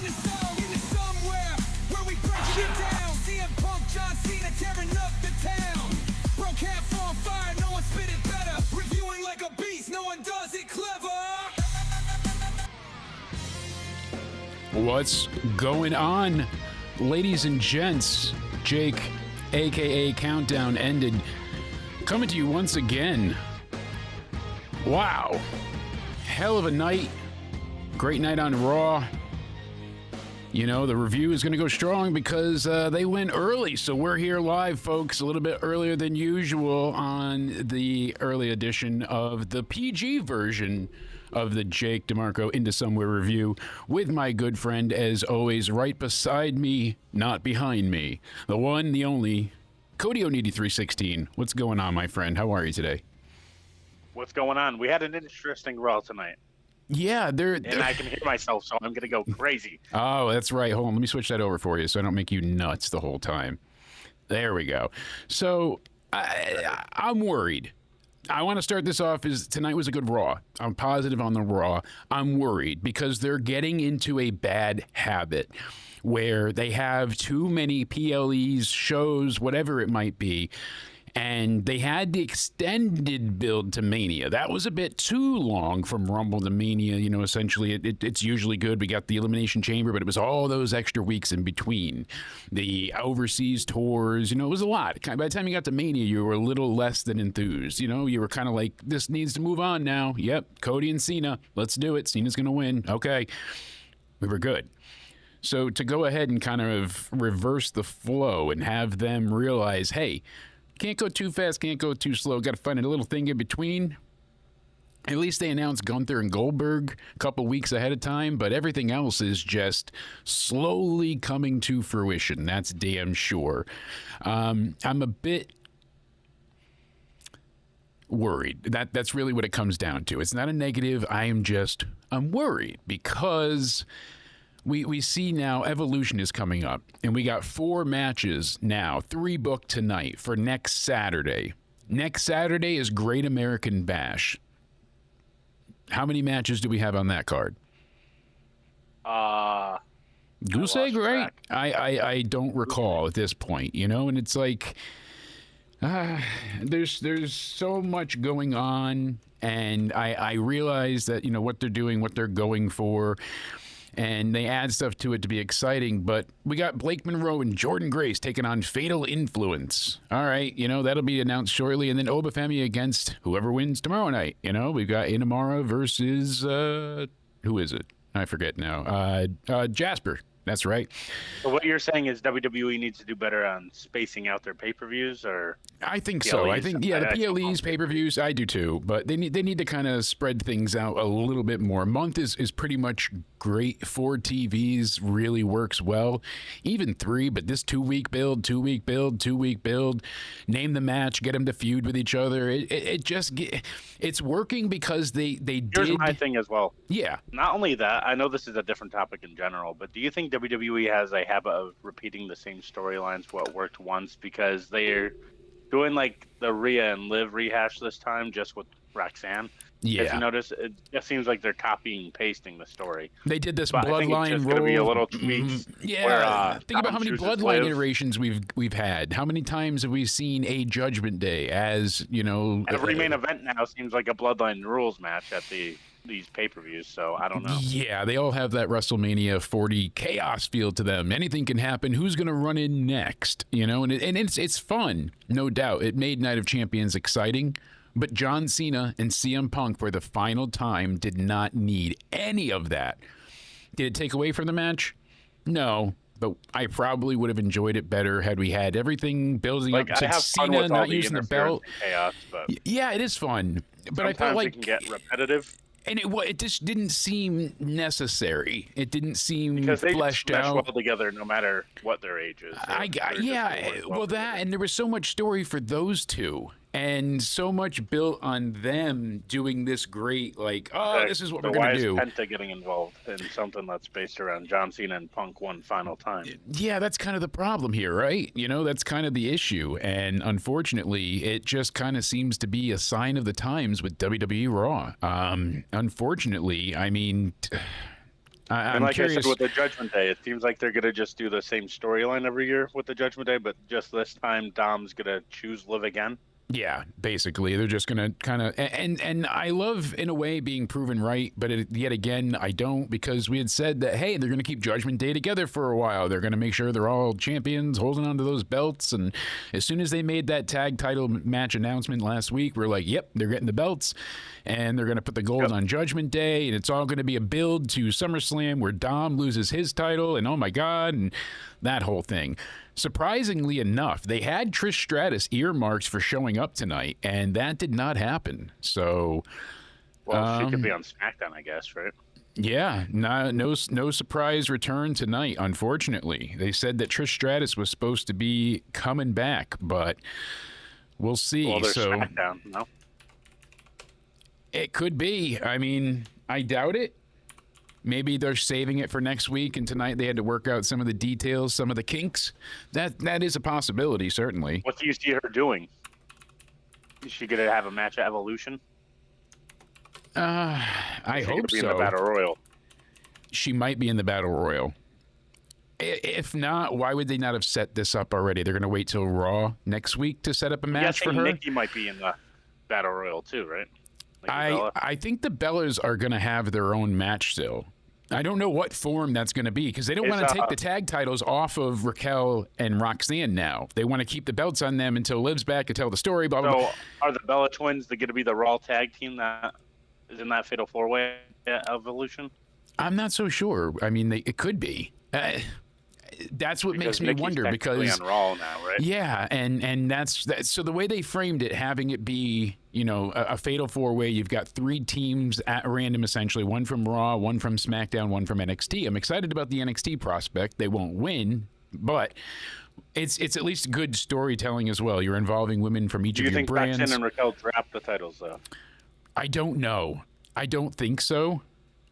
the somewhere where we break it down. CM Punk, John Cena tearing up the town. Broke half on fire, no one spit it better. Reviewing like a beast, no one does it clever. What's going on, ladies and gents? Jake, aka Countdown Ended, coming to you once again. Wow, hell of a night. Great night on Raw. You know, the review is going to go strong because they went early. So we're here live, folks, a little bit earlier than usual on the early edition of the PG version of the Jake DeMarco Into Somewhere review with my good friend, as always, right beside me, not behind me, the one, the only, Cody O'Needy 316. What's going on, my friend? How are you today? What's going on? We had an interesting Raw tonight. Yeah, and I can hear myself, so I'm going to go crazy. Oh, that's right. Hold on. Let me switch that over for you so I don't make you nuts the whole time. There we go. So I'm worried. I want to start this off as tonight was a good Raw. I'm positive on the Raw. I'm worried because they're getting into a bad habit where they have too many PLEs, shows, whatever it might be. And they had the extended build to Mania. That was a bit too long from Rumble to Mania. You know, essentially, it's usually good. We got the Elimination Chamber, but it was all those extra weeks in between. The overseas tours, you know, it was a lot. By the time you got to Mania, you were a little less than enthused. You know, you were kind of like, this needs to move on now. Yep, Cody and Cena. Let's do it. Cena's going to win. Okay. We were good. So to go ahead and kind of reverse the flow and have them realize, hey, can't go too fast, can't go too slow. Got to find a little thing in between. At least they announced Gunther and Goldberg a couple weeks ahead of time, but everything else is just slowly coming to fruition. That's damn sure. I'm a bit worried. That's really what it comes down to. It's not a negative. I'm worried because we see now Evolution is coming up, and we got 4 matches now, 3 booked tonight for next Saturday. Next Saturday is Great American Bash. How many matches do we have on that card? Goose egg, right? I don't recall at this point, you know, and it's like there's so much going on, and I realize that, you know, what they're doing, what they're going for, and they add stuff to it to be exciting, but we got Blake Monroe and Jordan Grace taking on Fatal Influence. All right, you know, that'll be announced shortly, and then Obafemi against whoever wins tomorrow night. You know, we've got Inamara versus, who is it? I forget now. Jasper. That's right. So what you're saying is WWE needs to do better on spacing out their pay-per-views, or I think PLEs? so. I think the PLEs, pay-per-views, I do too. But they need to kind of spread things out a little bit more. A month is pretty much great. 4 TVs really works well. Even 3, but this 2-week build, 2-week build, 2-week build. Name the match, get them to feud with each other. It's working because they did. Here's my thing as well. Yeah. Not only that, I know this is a different topic in general, but do you think WWE has a habit of repeating the same storylines, what worked once, because they're doing like the Rhea and Liv rehash this time just with Roxanne? Yeah. If you notice, it just seems like they're copying and pasting the story. They did this but bloodline roll. Be a little Yeah. tweaks. Where, think about how many bloodline iterations we've had. How many times have we seen a Judgment Day as, you know? Every main event now seems like a bloodline rules match at these pay-per-views, so I don't know. Yeah, they all have that WrestleMania 40 chaos feel to them. Anything can happen. Who's going to run in next? You know, and it's fun, no doubt. It made Night of Champions exciting. But John Cena and CM Punk for the final time did not need any of that. Did it take away from the match? No, but I probably would have enjoyed it better had we had everything building up to Cena not using the belt. Chaos, but yeah, it is fun. But I felt like it can get repetitive. And it just didn't seem necessary. It didn't seem because they fleshed just mesh out well together, no matter what their age is. And there was so much story for those two, and so much built on them doing this great, like, this is what we're gonna do. Why is Penta getting involved in something that's based around John Cena and Punk one final time? Yeah, that's kind of the problem here, right? You know, that's kind of the issue, and unfortunately, it just kind of seems to be a sign of the times with WWE Raw. Unfortunately, I mean, I'm And like curious. I said with the Judgment Day, it seems like they're gonna just do the same storyline every year with the Judgment Day, but just this time Dom's gonna choose Liv again. Yeah, basically, they're just gonna kind of and I love in a way being proven right, but yet again I don't, because we had said that hey, they're gonna keep Judgment Day together for a while. They're gonna make sure they're all champions, holding onto those belts. And as soon as they made that tag title match announcement last week, we're like, yep, they're getting the belts, and they're gonna put the gold on Judgment Day, and it's all gonna be a build to SummerSlam where Dom loses his title, and oh my god, and that whole thing. Surprisingly enough, they had Trish Stratus earmarked for showing up tonight, and that did not happen. So, well, she could be on SmackDown, I guess, right? Yeah, no surprise return tonight. Unfortunately, they said that Trish Stratus was supposed to be coming back, but we'll see. Well, there's so SmackDown, no? it could be. I mean, I doubt it. Maybe they're saving it for next week, and tonight they had to work out some of the details, some of the kinks. That is a possibility, certainly. What do you see her doing? Is she gonna have a match at Evolution? I hope be so. in the Battle Royal. She might be in the Battle Royal. If not, why would they not have set this up already? They're going to wait till Raw next week to set up a match for her? Nikki might be in the Battle Royal too, right? I think the Bellas are going to have their own match still. I don't know what form that's going to be, because they don't want to take the tag titles off of Raquel and Roxanne now. They want to keep the belts on them until Liv's back to tell the story, blah, blah, blah. So are the Bella Twins going to be the Raw tag team that is in that Fatal 4-Way Evolution? I'm not so sure. I mean, it could be. That's what makes me wonder, because on Raw now, right? Yeah, and that's so the way they framed it, having it be, you know, a fatal 4-way. You've got 3 teams at random, essentially, one from Raw, one from SmackDown, one from NXT. I'm excited about the NXT prospect. They won't win, but it's at least good storytelling as well. You're involving women from each of your brands. Do you think Roxanne and Raquel draft the titles though? I don't know. I don't think so.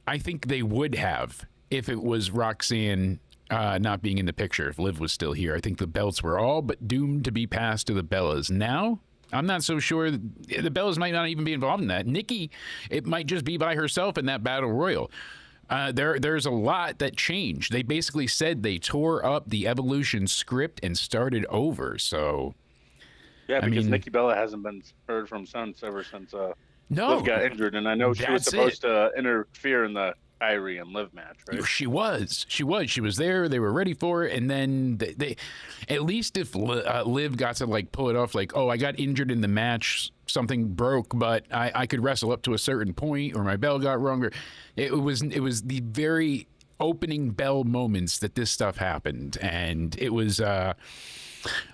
I think they would have if it was Roxanne not being in the picture. If Liv was still here, I think the belts were all but doomed to be passed to the Bellas. Now, I'm not so sure. The Bellas might not even be involved in that. Nikki, it might just be by herself in that Battle Royal. There's a lot that changed. They basically said they tore up the Evolution script and started over. So, yeah, because Nikki Bella hasn't been heard from ever since Liv got injured, and I know she was supposed to interfere in the Kyrie and Liv match, right? She was there. They were ready for it, and then they at least if Liv got to like pull it off, like, oh, I got injured in the match, something broke, but I could wrestle up to a certain point, or my bell got wrong, or it was the very opening bell moments that this stuff happened, and it was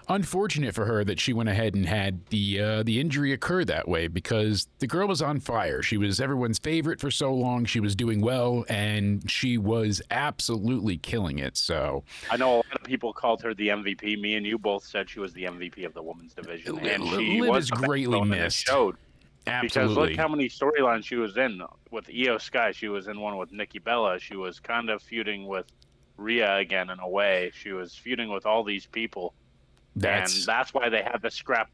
unfortunate for her that she went ahead and had the injury occur that way, because the girl was on fire. She was everyone's favorite for so long. She was doing well, and she was absolutely killing it. So I know a lot of people called her the MVP. Me and you both said she was the MVP of the women's division, and she Liv was is greatly missed. Showed. Absolutely. Because look how many storylines she was in with Io Sky. She was in one with Nikki Bella. She was kind of feuding with Rhea again in a way. She was feuding with all these people. And that's why they had to scrap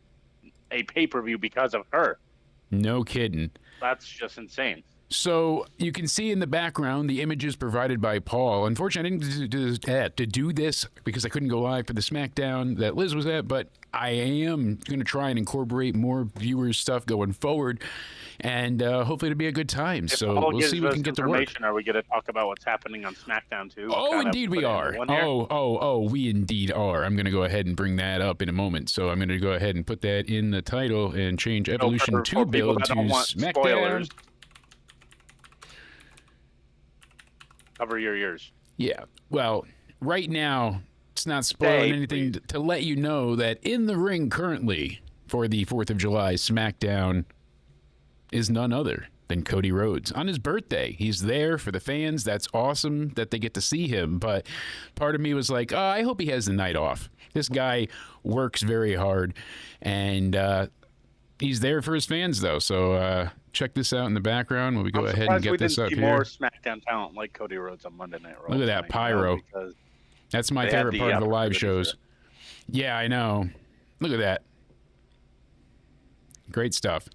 a pay-per-view because of her. No kidding. That's just insane. So you can see in the background the images provided by Paul. Unfortunately, I didn't do this because I couldn't go live for the SmackDown that Liz was at, but I am going to try and incorporate more viewers' stuff going forward, and hopefully it'll be a good time. If so Paul we'll see if we can get to work. Are we going to talk about what's happening on SmackDown too? Oh, indeed we are. We indeed are. I'm going to go ahead and bring that up in a moment. So I'm going to go ahead and put that in the title and change Evolution 2 build to SmackDown. Spoilers. Cover your ears. Yeah. Well, right now, it's not spoiling anything to let you know that in the ring currently for the 4th of July SmackDown is none other than Cody Rhodes on his birthday. He's there for the fans. That's awesome that they get to see him. But part of me was like, oh, I hope he has the night off. This guy works very hard, and he's there for his fans, though. So check this out in the background when we go ahead and get this up here. More SmackDown talent like Cody Rhodes on Monday Night Raw. Look at that pyro. That's my favorite part of the live shows. Yeah, I know. Look at that. Great stuff.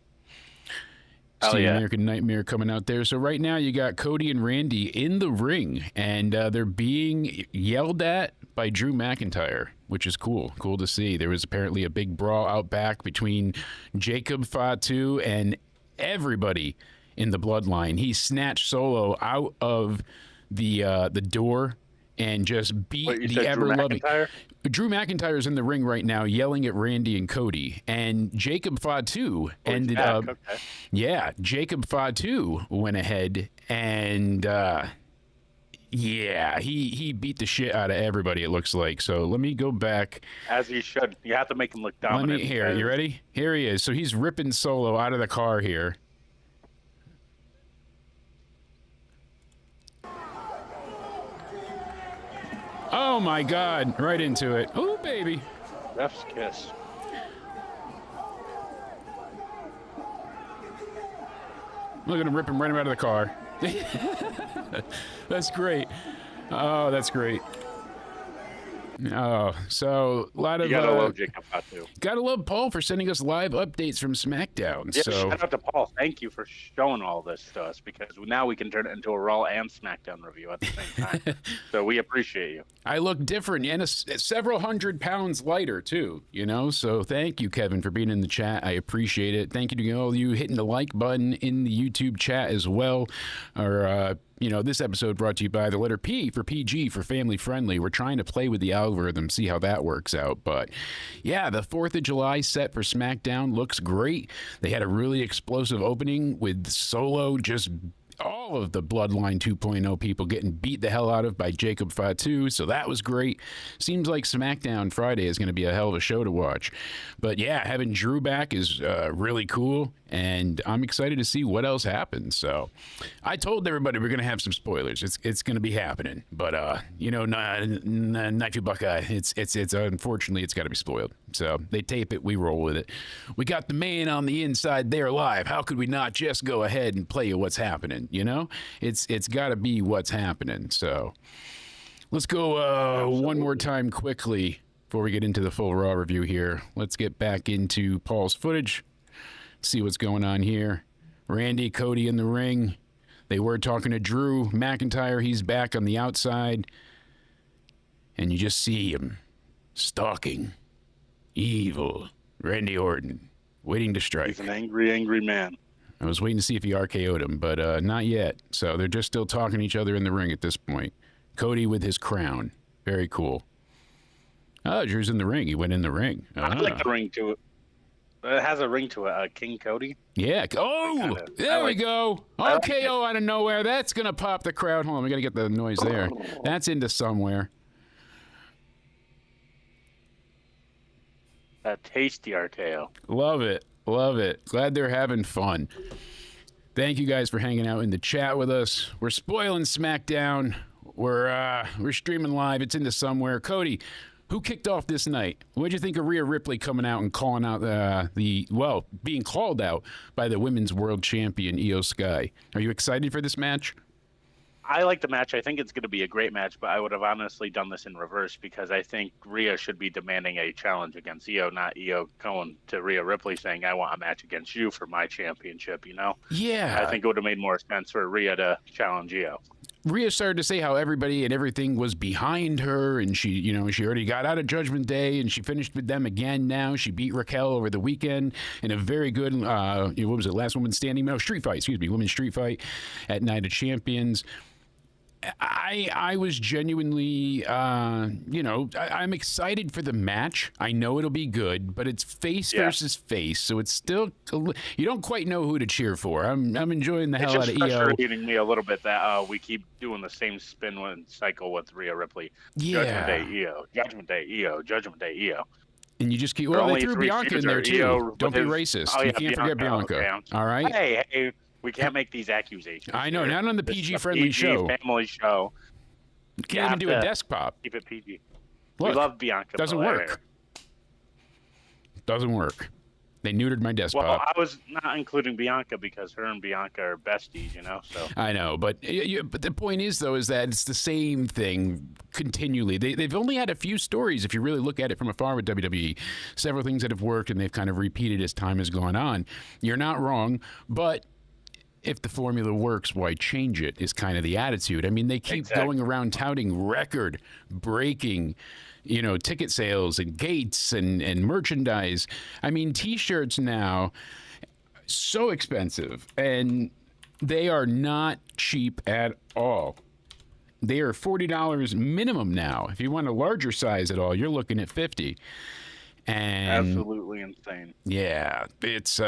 Hell See yeah. American Nightmare coming out there. So right now you got Cody and Randy in the ring, and they're being yelled at by Drew McIntyre, which is cool. Cool to see. There was apparently a big brawl out back between Jacob Fatu and everybody in the bloodline. He snatched Solo out of the door and just beat What, you the said Drew ever-loving... McIntyre? Drew McIntyre's in the ring right now yelling at Randy and Cody. And Jacob Fatu ended back, up... okay. Yeah, Jacob Fatu went ahead and... yeah, he beat the shit out of everybody, it looks like. So let me go back. As you should. You have to make him look dominant. Here, you ready? Here he is. So he's ripping Solo out of the car here. Oh my God, right into it. Oh, baby. Ref's kiss. Look at him rip him right out of the car. That's great. Oh, that's great. Oh, so a lot of You gotta love Jacob Fatu. gotta love Paul for sending us live updates from SmackDown. Yeah, So shout out to Paul. Thank you for showing all this to us, because now we can turn it into a Raw and SmackDown review at the same time. So we appreciate you. I look different and several 100 pounds lighter too, you know? So thank you, Kevin, for being in the chat. I appreciate it. Thank you to all of you hitting the like button in the YouTube chat as well. Or, you know, this episode brought to you by the letter P for PG for family friendly. We're trying to play with the algorithm, see how that works out. But yeah, the 4th of July set for SmackDown looks great. They had a really explosive opening with Solo just all of the Bloodline 2.0 people getting beat the hell out of by Jacob Fatu, so that was great. Seems like SmackDown Friday is going to be a hell of a show to watch. But yeah, having Drew back is really cool, and I'm excited to see what else happens. So I told everybody we're going to have some spoilers. It's going to be happening, but you know, Knife You Buckeye, it's unfortunately it's got to be spoiled. So they tape it, we roll with it. We got the man on the inside there live. How could we not just go ahead and play you what's happening? You know, it's got to be what's happening. So let's go one more time quickly before we get into the full Raw review here. Let's get back into Paul's footage, see what's going on here. Randy, Cody in the ring. They were talking to Drew McIntyre. He's back on the outside, and you just see him stalking evil Randy Orton, waiting to strike. He's an angry, angry man. I was waiting to see if he RKO'd him, but not yet. So they're just still talking to each other in the ring at this point. Cody with his crown. Very cool. Oh, Drew's in the ring. He went in the ring. I like the ring to it. It has a ring to it. King Cody. Yeah. Oh, there we go. RKO out of nowhere. That's going to pop the crowd. Hold on. We got to get the noise there. That's into somewhere. A tasty RKO. Love it. Love it. Glad they're having fun. Thank you guys for hanging out in the chat with us. We're spoiling SmackDown. We're streaming live. It's into somewhere. Cody, who kicked off this night? What'd you think of Rhea Ripley coming out and calling out being called out by the women's world champion Io Sky? Are you excited for this match? I like the match. I think it's going to be a great match, but I would have honestly done this in reverse, because I think Rhea should be demanding a challenge against Io, not Io going to Rhea Ripley saying, I want a match against you for my championship, you know? Yeah. I think it would have made more sense for Rhea to challenge Io. Rhea started to say how everybody and everything was behind her, and she already got out of Judgment Day, and she finished with them again now. She beat Raquel over the weekend in a very good, what was it, last woman standing? No, street fight, women's street fight at Night of Champions. I was genuinely, I'm excited for the match. I know it'll be good, but it's face versus face, so it's still, you don't quite know who to cheer for. I'm enjoying the hell out of Io. It's just frustrating me a little bit that we keep doing the same spin cycle with Rhea Ripley. Yeah. Judgment Day Io, Judgment Day Io, Judgment Day Io. And you just keep, they threw Bianca in there too. Don't be racist. Oh, yeah, you can't forget Bianca. Okay. All right? Hey. We can't make these accusations. I know, here. not on the PG-friendly show. Family show. You can't even do a desk pop. Keep it PG. Look, we love Bianca. Doesn't work. Doesn't work. They neutered my desk well, pop. I was not including Bianca because her and Bianca are besties, you know. So I know, but the point is though, is that it's the same thing continually. They've only had a few stories, if you really look at it from afar with WWE. Several things that have worked, and they've kind of repeated as time has gone on. You're not wrong, but if the formula works, why change it is kind of the attitude. I mean, they keep going around touting record-breaking, ticket sales and gates and merchandise. I mean, T-shirts now, so expensive, and they are not cheap at all. They are $40 minimum now. If you want a larger size at all, you're looking at $50. And absolutely insane. Yeah, it's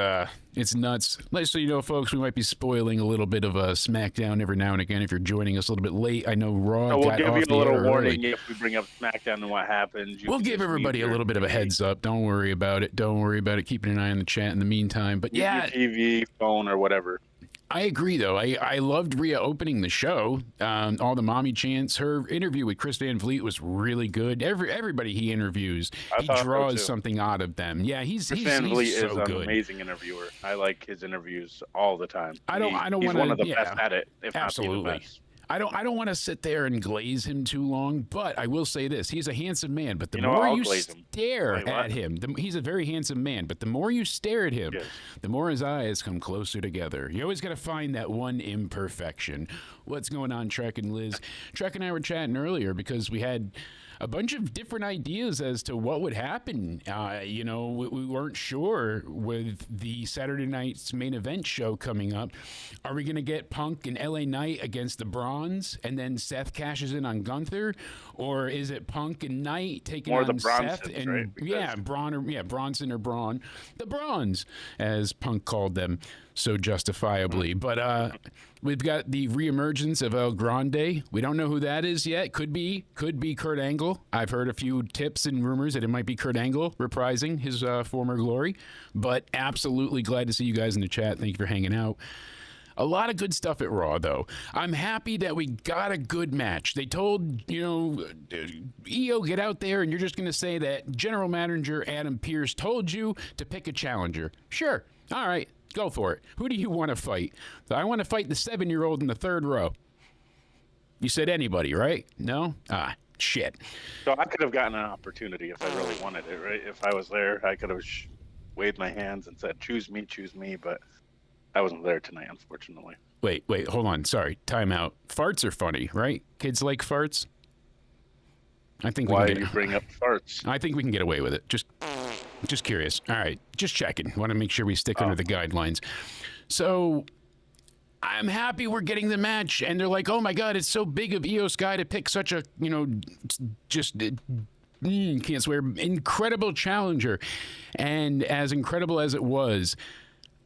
nuts. So you know, folks, we might be spoiling a little bit of a SmackDown every now and again if you're joining us a little bit late. I know Raw so we'll got give off you a the little air warning early. if we bring up SmackDown and what happens. We'll give everybody a little bit of a heads up. Don't worry about it. Don't worry about it. Keeping an eye on the chat in the meantime. But yeah, your TV, phone, or whatever. I agree, though. I loved Rhea opening the show. All the mommy chants. Her interview with Chris Van Vliet was really good. Everybody he interviews, he draws something out of them. Yeah, he's Van Vliet so is good. an amazing interviewer. I like his interviews all the time. I don't he's want one of the best at it, if absolutely. not the best. I don't want to sit there and glaze him too long, but I will say this: he's a handsome man. But the more you stare at him, he's a very handsome man. But the more you stare at him, the more his eyes come closer together. You always got to find that one imperfection. What's going on, Trek and Liz? Trek and I were chatting earlier because we had a bunch of different ideas as to what would happen. We weren't sure with the Saturday night's main event show coming up. Are we going to get Punk and LA Knight against the Brawns and then Seth cashes in on Gunther? Or is it Punk and Knight taking on Seth? And right? Bronson or Braun. The Brawns, as Punk called them so justifiably. But we've got the reemergence of El Grande. We don't know who that is yet. Could be Kurt Angle. I've heard a few tips and rumors that it might be Kurt Angle reprising his former glory. But absolutely glad to see you guys in the chat. Thank you for hanging out. A lot of good stuff at Raw, though. I'm happy that we got a good match. They told, EO, get out there, and you're just going to say that General Manager Adam Pearce told you to pick a challenger. Sure. All right. Go for it. Who do you want to fight? I want to fight the 7-year-old in the third row. You said anybody, right? No? Ah, shit. So I could have gotten an opportunity if I really wanted it, right? If I was there, I could have waved my hands and said, choose me, but I wasn't there tonight, unfortunately. Wait, hold on. Sorry. Time out. Farts are funny, right? Kids like farts? I think Why do you bring up farts? I think we can get away with it. Just curious. All right. Just checking. Want to make sure we stick under the guidelines. So I'm happy we're getting the match. And they're like, oh, my God, it's so big of Io Sky to pick such a, can't swear, incredible challenger. And as incredible as it was,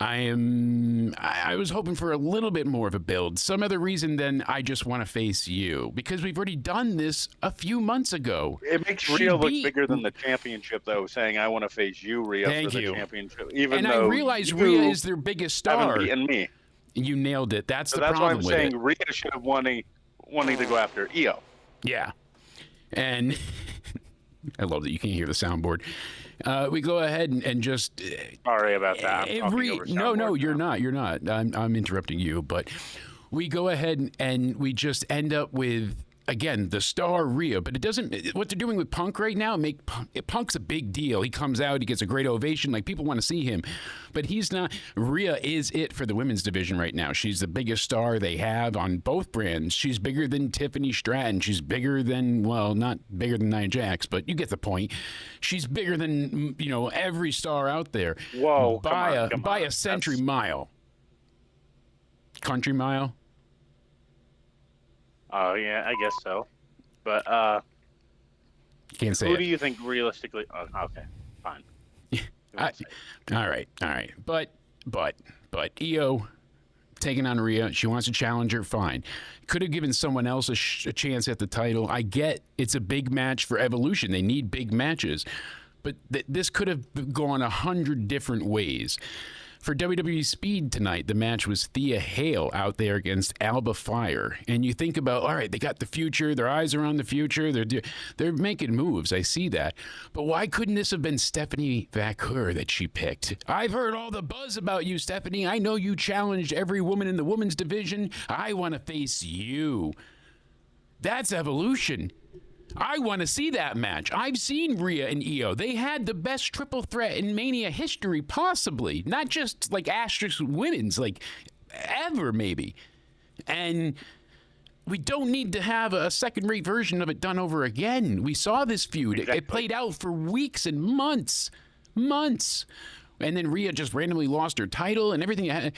I was hoping for a little bit more of a build. Some other reason than I just want to face you. Because we've already done this a few months ago. It makes Rhea look bigger than the championship, though, saying, I want to face you, Rhea, for the championship. Even though I realize Rhea is their biggest star. Haven't beaten me. You nailed it. That's the that's problem with with it. That's why I'm saying Rhea should have wanting to go after Io. Yeah. And I love that you can't hear the soundboard. We go ahead and just. Sorry about that. No, you're not. You're not. I'm interrupting you, but we go ahead and we just end up with, again, the star Rhea. But it doesn't. What they're doing with Punk right now, Punk's a big deal. He comes out, he gets a great ovation. Like, people want to see him, but he's not. Rhea is it for the women's division right now. She's the biggest star they have on both brands. She's bigger than Tiffany Stratton. She's bigger than, well, not bigger than Nia Jax, but you get the point. She's bigger than every star out there. Whoa! By a century mile. Country mile. Oh, yeah, I guess so. But can't say who it. do you think realistically? Oh, okay, fine. All right. But Io taking on Rhea, she wants a challenger, fine. Could have given someone else a chance at the title. I get it's a big match for Evolution. They need big matches. But this could have gone 100 different ways. For WWE Speed tonight, the match was Thea Hale out there against Alba Fire. And you think about, all right, they got the future. Their eyes are on the future. They're making moves. I see that. But why couldn't this have been Stephanie Vaquer that she picked? I've heard all the buzz about you, Stephanie. I know you challenged every woman in the women's division. I want to face you. That's Evolution. I want to see that match. I've seen Rhea and Io. They had the best triple threat in Mania history, possibly. Not just like asterisk women's, like ever, maybe. And we don't need to have a second-rate version of it done over again. We saw this feud. Exactly. It played out for weeks and months. And then Rhea just randomly lost her title and everything.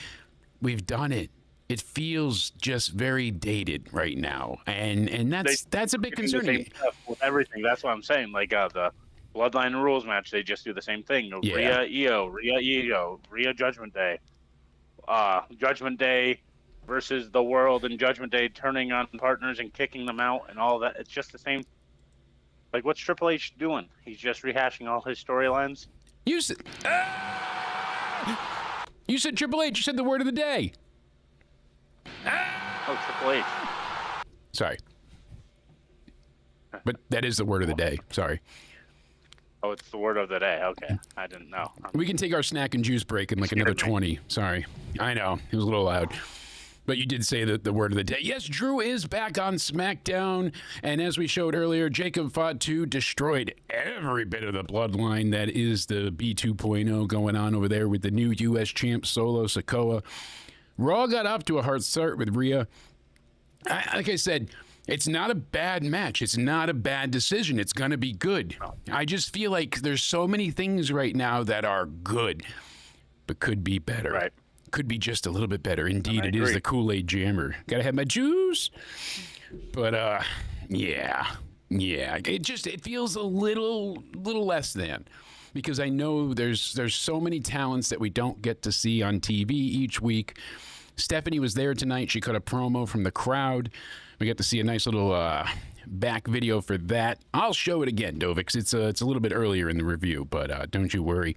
We've done it. It feels just very dated right now. And that's a bit concerning. With everything. That's what I'm saying. Like the Bloodline Rules match, they just do the same thing. Yeah. Rhea Judgment Day. Judgment Day versus the World, and Judgment Day turning on partners and kicking them out and all that. It's just the same. Like, what's Triple H doing? He's just rehashing all his storylines. You said Triple H. You said the word of the day. Oh, Triple H. Sorry. But that is the word of the day. Sorry. Oh, it's the word of the day. Okay. I didn't know. We can take our snack and juice break in like another 20. Sorry. I know. It was a little loud. But you did say the word of the day. Yes, Drew is back on SmackDown. And as we showed earlier, Jacob Fought 2 destroyed every bit of the bloodline that is the B 2.0 going on over there with the new U.S. champ Solo Sikoa. Raw got off to a hard start with Rhea. Like I said, it's not a bad match. It's not a bad decision. It's going to be good. I just feel like there's so many things right now that are good, but could be better. Right. Could be just a little bit better. Indeed, it is agree. the Kool-Aid Jammer. Gotta have my juice. But yeah. It feels a little less than, because I know there's so many talents that we don't get to see on TV each week. Stephanie was there tonight. She cut a promo from the crowd. We got to see a nice little back video for that. I'll show it again, Dovix. It's a little bit earlier in the review, but don't you worry.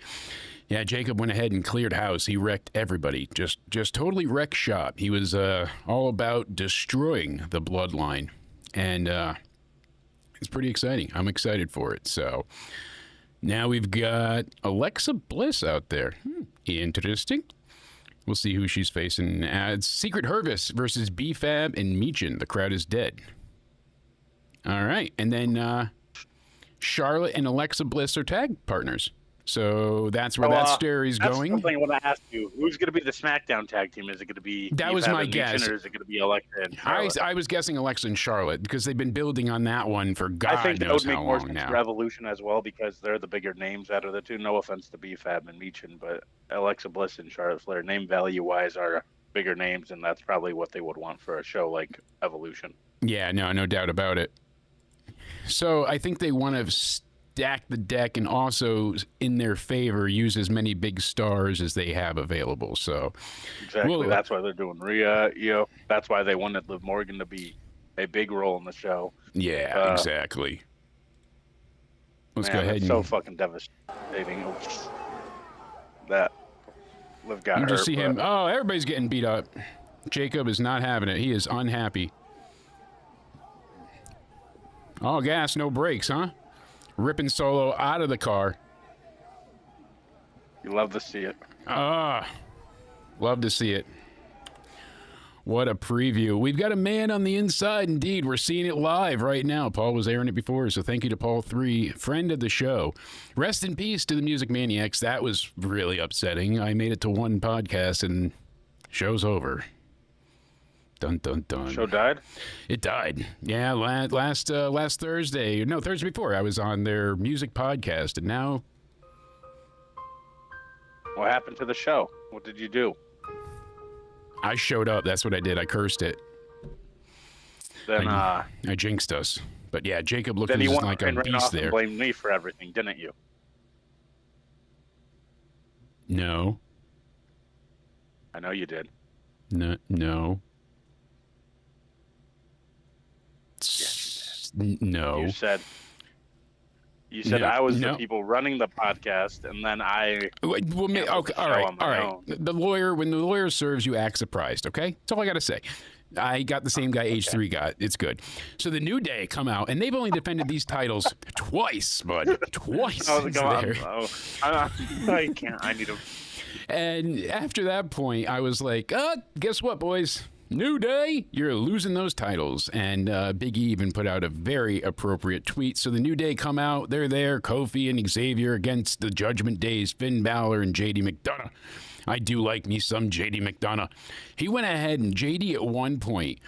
Yeah, Jacob went ahead and cleared house. He wrecked everybody. Just totally wrecked shop. He was all about destroying the bloodline. And it's pretty exciting. I'm excited for it. So now we've got Alexa Bliss out there. Interesting. We'll see who she's facing. It's Secret Hervis versus B-Fab and Meechin. The crowd is dead. All right. And then Charlotte and Alexa Bliss are tag partners. So that's where that story's going. That's something I want to ask you. Who's going to be the SmackDown tag team? Is it going to be that was my guess, or is it going to be Alexa and Charlotte? I was guessing Alexa and Charlotte because they've been building on that one for God knows how long now. I think that would make more sense for Revolution as well, because they're the bigger names out of the two. No offense to B-Fab and Meechin, but Alexa Bliss and Charlotte Flair, name value-wise, are bigger names, and that's probably what they would want for a show like Evolution. Yeah, no doubt about it. So I think they want to stack the deck and also, in their favor, use as many big stars as they have available. So exactly, that's why they're doing Rhea. That's why they wanted Liv Morgan to be a big role in the show. Yeah, exactly. Let's go ahead. It's so fucking devastating that Liv got hurt. You just see him. Oh, everybody's getting beat up. Jacob is not having it. He is unhappy. All gas, no brakes, huh? Ripping Solo out of the car. You love to see it. Love to see it. What a preview. We've got a man on the inside, indeed. We're seeing it live right now. Paul was airing it before, so thank you to Paul 3, friend of the show. Rest in peace to the Music Maniacs. That was really upsetting. I made it to one podcast, and show's over. Dun, dun, dun. Show died? It died. Yeah, last Thursday. No, Thursday before. I was on their music podcast, and now... What happened to the show? What did you do? I showed up. That's what I did. I cursed it. Then I jinxed us. But yeah, Jacob looked like a beast there. And blamed me for everything, didn't you? No. I know you did. No. Yes. No. You said No, I was no. the people running the podcast, and then I. Well, okay, all right. The lawyer, when the lawyer serves, you act surprised. Okay, that's all I got to say. I got the same guy H3 got. It's good. So the New Day come out, and they've only defended these titles twice, bud. Twice. I can't. I need to. And after that point, I was like, guess what, boys? New Day, you're losing those titles. And Big E even put out a very appropriate tweet. So the New Day come out. They're there. Kofi and Xavier against the Judgment Days, Finn Balor and JD McDonough. I do like me some JD McDonough. He went ahead and JD at one point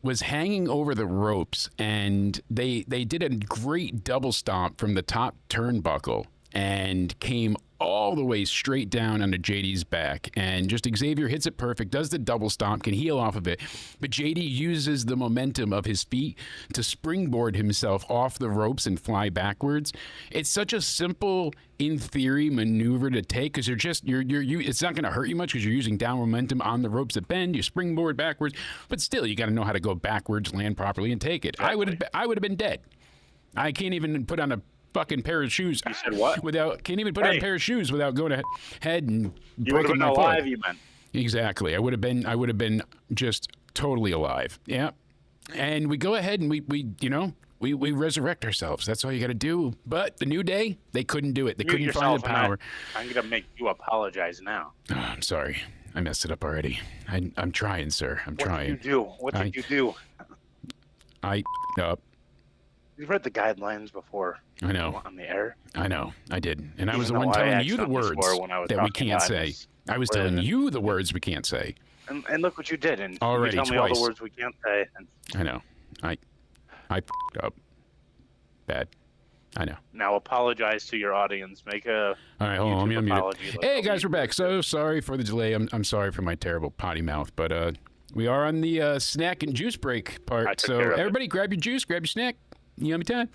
was hanging over the ropes, and they did a great double stomp from the top turnbuckle and came all the way straight down onto JD's back. And just Xavier hits it perfect, does the double stomp, can heal off of it. But JD uses the momentum of his feet to springboard himself off the ropes and fly backwards. It's such a simple, in theory, maneuver to take because it's not going to hurt you much because you're using down momentum on the ropes that bend. You springboard backwards, but still, you got to know how to go backwards, land properly, and take it. Exactly. I would have been dead. I can't even put on a fucking pair of shoes. You said what? Can't even put on a pair of shoes without going ahead and you would have breaking been my alive. foot. You meant Exactly. I would have been just totally alive. Yeah. And we go ahead and we resurrect ourselves. That's all you got to do. But the New Day, they couldn't do it. They couldn't find the power. I'm gonna make you apologize now. Oh, I'm sorry. I messed it up already. I'm trying, sir. I'm trying. What did you do? What did you do? You've read the guidelines before. I know. On the air. I know. I did. And I was the Even one though I telling you the accidentally words swore when I was that we talking can't about say. this. I was telling you the words we can't say. And look what you did. And Already, you tell me all twice. the words we can't say. And I know. I f***ed up. Bad. I know. now apologize to your audience. Make a All right, hold on. Let me YouTube unmute apology. it. Like Hey, a guys, we're YouTube back. So sorry for the delay. I'm sorry for my terrible potty mouth, but we are on the snack and juice break I part. took So care of it. everybody grab your juice, grab your snack. Yummy time.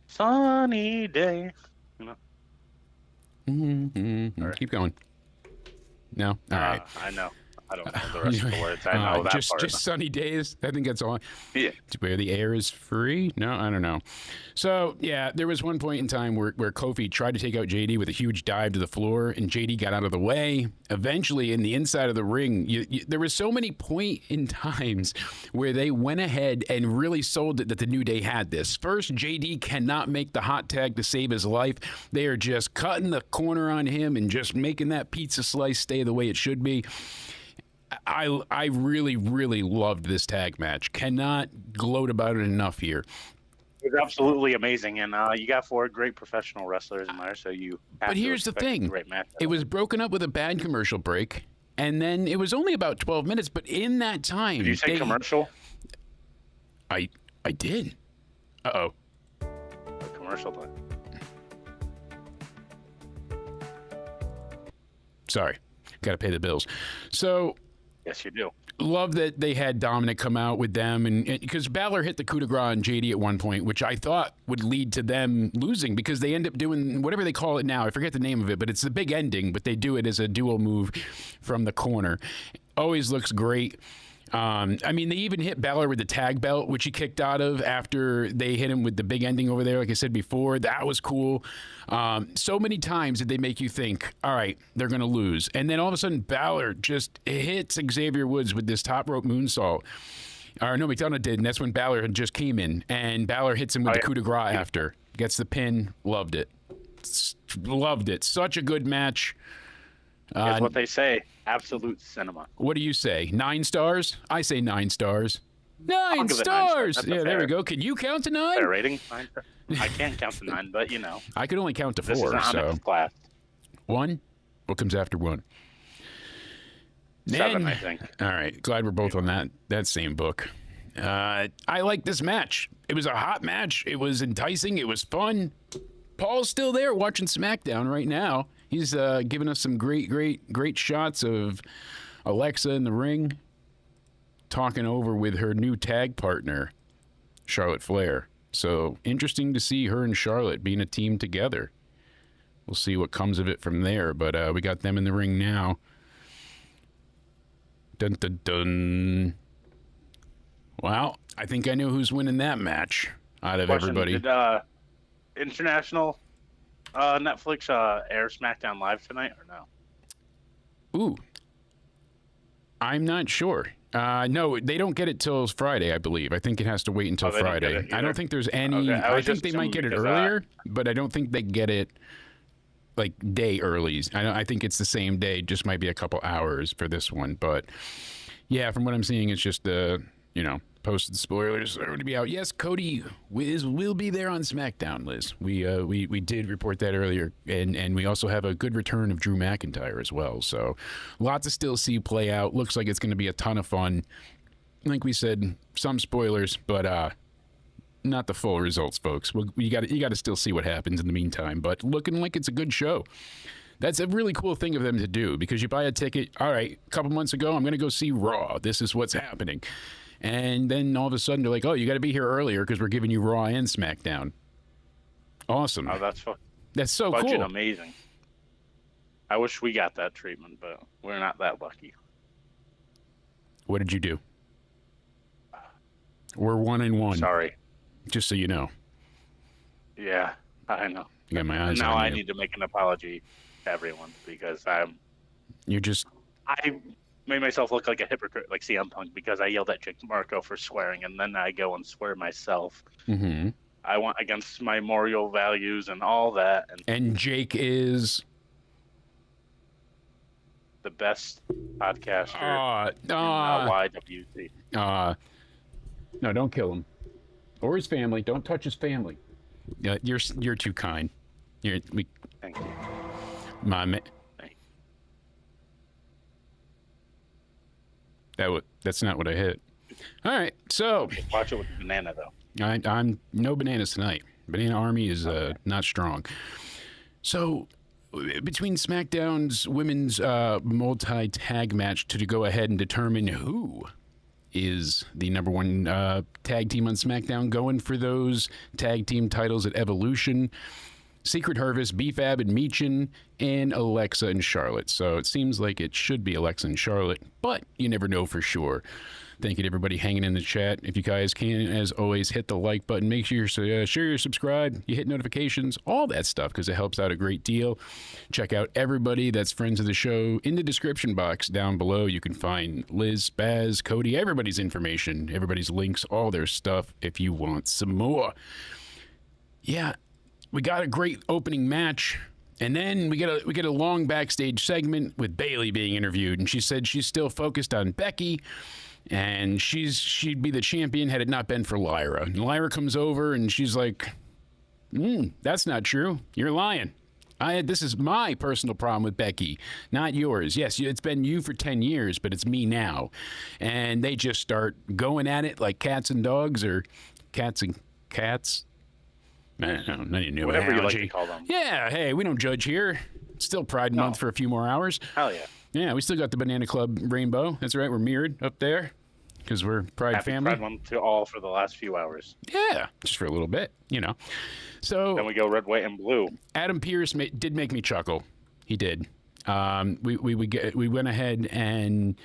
Sunny day. You know? Mm-hmm. Keep going. No? All right. I know. I don't know the rest of the words. I know that part. Just sunny days. I think that's all. Yeah. Where the air is free? No, I don't know. So, yeah, there was one point in time where Kofi tried to take out JD with a huge dive to the floor, and JD got out of the way. Eventually, in the inside of the ring, there was so many point in times where they went ahead and really sold it that the New Day had this. First, JD cannot make the hot tag to save his life. They are just cutting the corner on him and just making that pizza slice stay the way it should be. I really, really loved this tag match. Cannot gloat about it enough here. It was absolutely amazing, and you got 4 great professional wrestlers in there, so you have But to here's the expect a thing. great match. It was broken up with a bad commercial break, and then it was only about 12 minutes, but in that time... Did you say commercial? I did. Uh-oh. The commercial time. Sorry. Got to pay the bills. So... Yes, you do. Love that they had Dominic come out with them, and because Balor hit the coup de grace on JD at one point, which I thought would lead to them losing because they end up doing whatever they call it now. I forget the name of it, but it's the big ending, but they do it as a dual move from the corner. Always looks great. I mean, they even hit Balor with the tag belt, which he kicked out of after they hit him with the big ending over there. Like I said before, that was cool. So many times did they make you think, all right, they're going to lose. And then all of a sudden, Balor just hits Xavier Woods with this top rope moonsault. Or no, McDonough did, and that's when Balor had just came in. And Balor hits him with the coup de grace after. Gets the pin. Loved it. Loved it. Such a good match. That's what they say. Absolute cinema. What do you say? 9 stars? I say 9 stars. 9 give it 9 stars. stars. Yeah, there we go. Can you count to 9? Fair rating? 9? I can't count to 9, but you know. I could only count to 4. This is an So honest class. 1. What comes after 1? 7, I think. All right. Glad we're both on that same book. I like this match. It was a hot match. It was enticing. It was fun. Paul's still there watching SmackDown right now. He's giving us some great shots of Alexa in the ring talking over with her new tag partner, Charlotte Flair. So interesting to see her and Charlotte being a team together. We'll see what comes of it from there. But we got them in the ring now. Dun, dun, dun. Well, I think I know who's winning that match out of everybody. Did international Netflix air SmackDown Live tonight or no? Ooh. I'm not sure. No, they don't get it till Friday, I believe. I think it has to wait until they don't get Friday. it I don't either? think there's any... Okay, I think they might get it earlier, but I don't think they get it like day early. I think it's the same day, just might be a couple hours for this one. But yeah, from what I'm seeing, it's just posted spoilers are going to be out. Yes, Cody will be there on SmackDown, Liz. We did report that earlier, and we also have a good return of Drew McIntyre as well. So, lots to still see play out. Looks like it's going to be a ton of fun. Like we said, some spoilers, but not the full results, folks. You got to still see what happens in the meantime. But looking like it's a good show. That's a really cool thing of them to do, because you buy a ticket. All right, a couple months ago, I'm going to go see Raw. This is what's happening. And then all of a sudden, they're like, oh, you got to be here earlier because we're giving you Raw and SmackDown. Awesome. Oh, that's so cool. Amazing. I wish we got that treatment, but we're not that lucky. What did you do? We're 1-1. Sorry. Just so you know. Yeah, I know. You got my eyes now on I you. need to make an apology to everyone because I made myself look like a hypocrite, like CM Punk, because I yelled at Jake DeMarco for swearing, and then I go and swear myself. Mm-hmm. I went against my moral values and all that. And Jake is the best podcaster in YWC. No, don't kill him. Or his family. Don't touch his family. You're too kind. Thank you. My man. That's not what I hit. All right, so Watch it with the banana, though. I'm no bananas tonight. Banana Army is not strong. So between SmackDown's women's multi-tag match to go ahead and determine who is the number one tag team on SmackDown, going for those tag team titles at Evolution, Secret Harvest, B-Fab and Meechin, and Alexa and Charlotte. So it seems like it should be Alexa and Charlotte, but you never know for sure. Thank you to everybody hanging in the chat. If you guys can, as always, hit the like button. Make sure you're subscribed. You hit notifications, all that stuff, because it helps out a great deal. Check out everybody that's friends of the show. In the description box down below, you can find Liz, Baz, Cody, everybody's information, everybody's links, all their stuff if you want some more. Yeah. We got a great opening match, and then we get a long backstage segment with Bayley being interviewed, and she said she's still focused on Becky, and she'd be the champion had it not been for Lyra. And Lyra comes over, and she's like, "That's not true. You're lying. This is my personal problem with Becky, not yours. Yes, it's been you for 10 years, but it's me now." And they just start going at it like cats and dogs, or cats and cats. Whatever you like to call them. Yeah, hey, we don't judge here. It's still Pride Month for a few more hours. Hell yeah. Yeah, we still got the Banana Club rainbow. That's right, we're mirrored up there because we're Pride Happy family. Pride Month to all for the last few hours. Yeah, just for a little bit, So then we go red, white, and blue. Adam Pearce did make me chuckle. He did. We went ahead and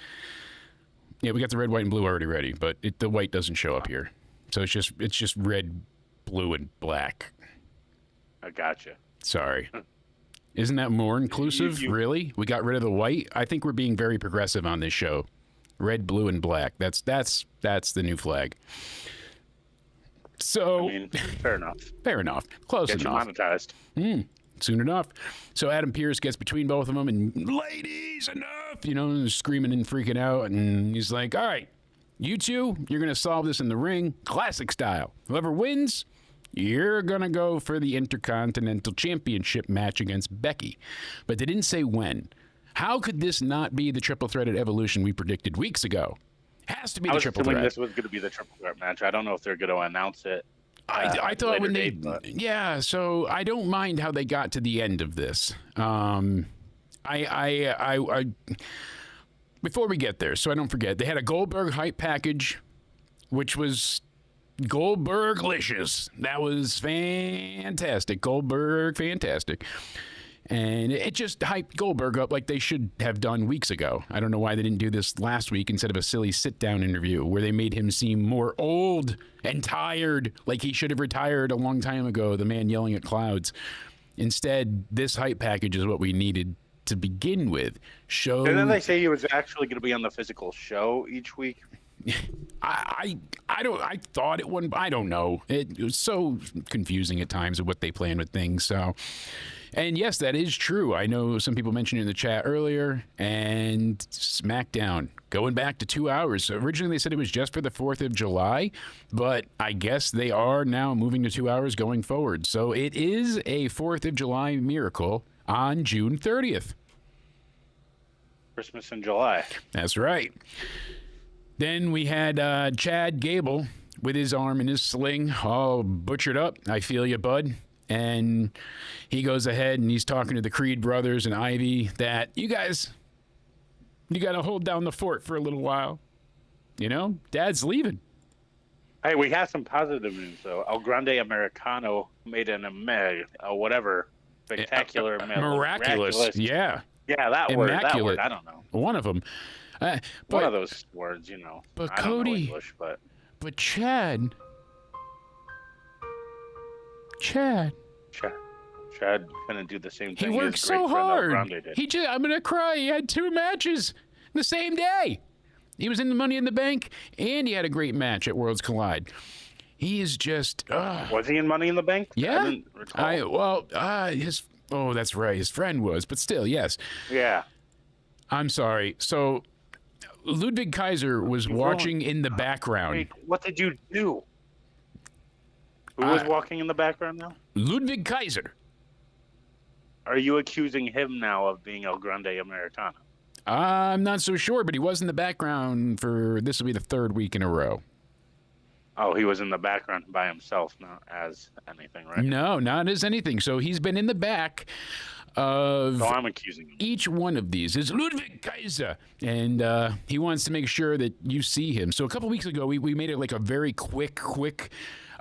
we got the red, white, and blue already ready, but the white doesn't show up here. So it's just red, blue, and black. I gotcha. Sorry. Isn't that more inclusive? Really? We got rid of the white? I think we're being very progressive on this show. Red, blue, and black. That's the new flag. So, fair enough. Fair enough. Close enough. Get you monetized. Soon enough. So Adam Pearce gets between both of them and, ladies, enough, screaming and freaking out. And he's like, all right, you two, you're going to solve this in the ring, classic style. Whoever wins, you're going to go for the Intercontinental Championship match against Becky. But they didn't say when. How could this not be the triple threat at Evolution we predicted weeks ago? Has to be the triple threat. This was going to be the triple threat match. I don't know if they're going to announce it. I thought when they... Yeah, so I don't mind how they got to the end of this. Before we get there, so I don't forget, they had a Goldberg hype package, which was Goldberg-licious. That was fantastic. Goldberg, fantastic. And it just hyped Goldberg up like they should have done weeks ago. I don't know why they didn't do this last week instead of a silly sit-down interview where they made him seem more old and tired, like he should have retired a long time ago, the man yelling at clouds. Instead, this hype package is what we needed to begin with. And then they say he was actually going to be on the physical show each week. I thought it wouldn't. I don't know. It was so confusing at times of what they plan with things. So And yes, that is true. I know some people mentioned it in the chat earlier. And SmackDown going back to 2 hours. So originally they said it was just for the 4th of July, but I guess they are now moving to 2 hours going forward. So it is a 4th of July miracle on June 30th. Christmas in July. That's right. Then we had Chad Gable with his arm in his sling, all butchered up. I feel you, bud. And he goes ahead and he's talking to the Creed brothers and Ivy that you guys, you got to hold down the fort for a little while. You know, Dad's leaving. Hey, we have some positive news, though. El Grande Americano made an whatever spectacular, miraculous. Yeah. Yeah, that word. I don't know. One of them. One of those words, you know. But I don't know Cody, English, but Chad gonna do the same thing. He worked so hard. I'm gonna cry. He had 2 matches the same day. He was in the Money in the Bank, and he had a great match at Worlds Collide. He is just. Was he in Money in the Bank? Yeah. I didn't recall. That's right. His friend was, but still, yes. Yeah. I'm sorry. So, Ludwig Kaiser was watching in the background. Wait, what did you do? Who was walking in the background now? Ludwig Kaiser. Are you accusing him now of being El Grande Americano? I'm not so sure, but he was in the background for this will be the 3rd week in a row. Oh, he was in the background by himself, not as anything, right? No, not as anything. So he's been in the back of. So I'm accusing him. Each one of these is Ludwig Kaiser, and he wants to make sure that you see him. So a couple weeks ago, we made it like a very quick.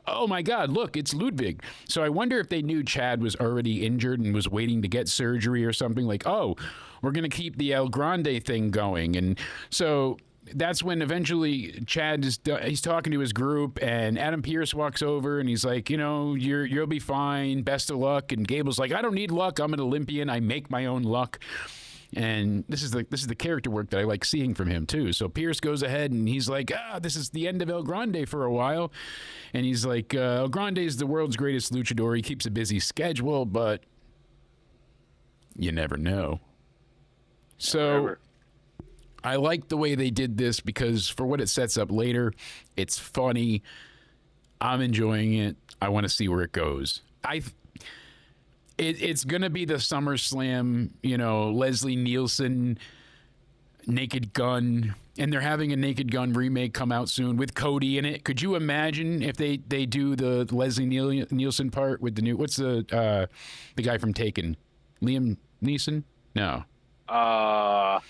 Oh my God, look, it's Ludwig. So I wonder if they knew Chad was already injured and was waiting to get surgery or something like, oh, we're going to keep the El Grande thing going. And so that's when eventually he's talking to his group and Adam Pearce walks over and he's like, you know, you'll be fine. Best of luck. And Gable's like, I don't need luck. I'm an Olympian. I make my own luck. And this is the character work that I like seeing from him too. So Pierce goes ahead and he's like, this is the end of El Grande for a while. And he's like, El Grande is the world's greatest luchador. He keeps a busy schedule, but you never know. So I like the way they did this because for what it sets up later, it's funny. I'm enjoying it. I want to see where it goes. It's going to be the SummerSlam, you know, Leslie Nielsen, Naked Gun, and they're having a Naked Gun remake come out soon with Cody in it. Could you imagine if they do the Leslie Nielsen part with the new, what's the guy from Taken? Liam Neeson? No. Am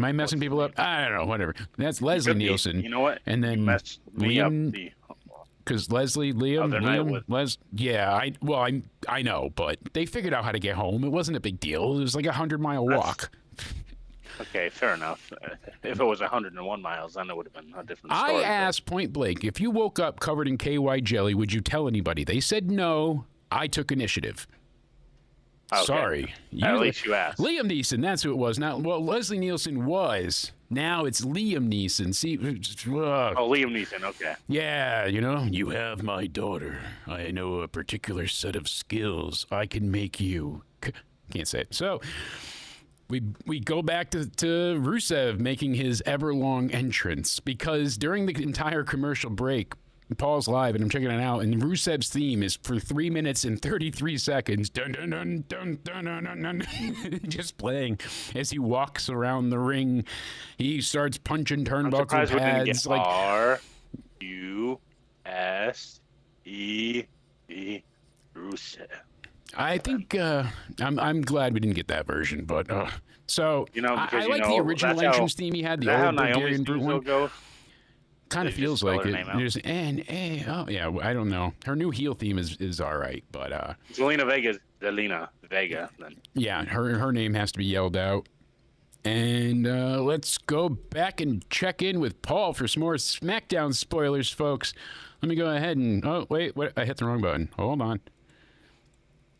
I messing people up? I don't know, whatever. That's Leslie Nielsen. You know what? And then Liam, because Liam, yeah, I know, but they figured out how to get home. It wasn't a big deal. It was like a 100-mile walk. Okay, fair enough. If it was 101 miles, then it would have been a different story. I asked point blank, if you woke up covered in KY jelly, would you tell anybody? They said no. I took initiative. Okay. Sorry. At least you asked. Liam Neeson, that's who it was. Now, well, Leslie Nielsen was. Now it's Liam Neeson. See? Liam Neeson, okay. Yeah, you know, you have my daughter. I know a particular set of skills. I can make you. Can't say it. So we go back to Rusev making his ever-long entrance because during the entire commercial break, Paul's live, and I'm checking it out, and Rusev's theme is for 3 minutes and 33 seconds. Dun, dun, dun, dun, dun, dun, dun, dun. Just playing as he walks around the ring. He starts punching turnbuckle pads. Like R-U-S-E-V Rusev. I think I'm glad we didn't get that version, but so you know, I like the original entrance theme he had, the old Bulgarian brute one. Kind of feels like it. There's oh yeah, I don't know. Her new heel theme is all right, but Zelina Vega. Then. Yeah, her name has to be yelled out. And let's go back and check in with Paul for some more SmackDown spoilers, folks. Let me go ahead and wait, I hit the wrong button. Hold on.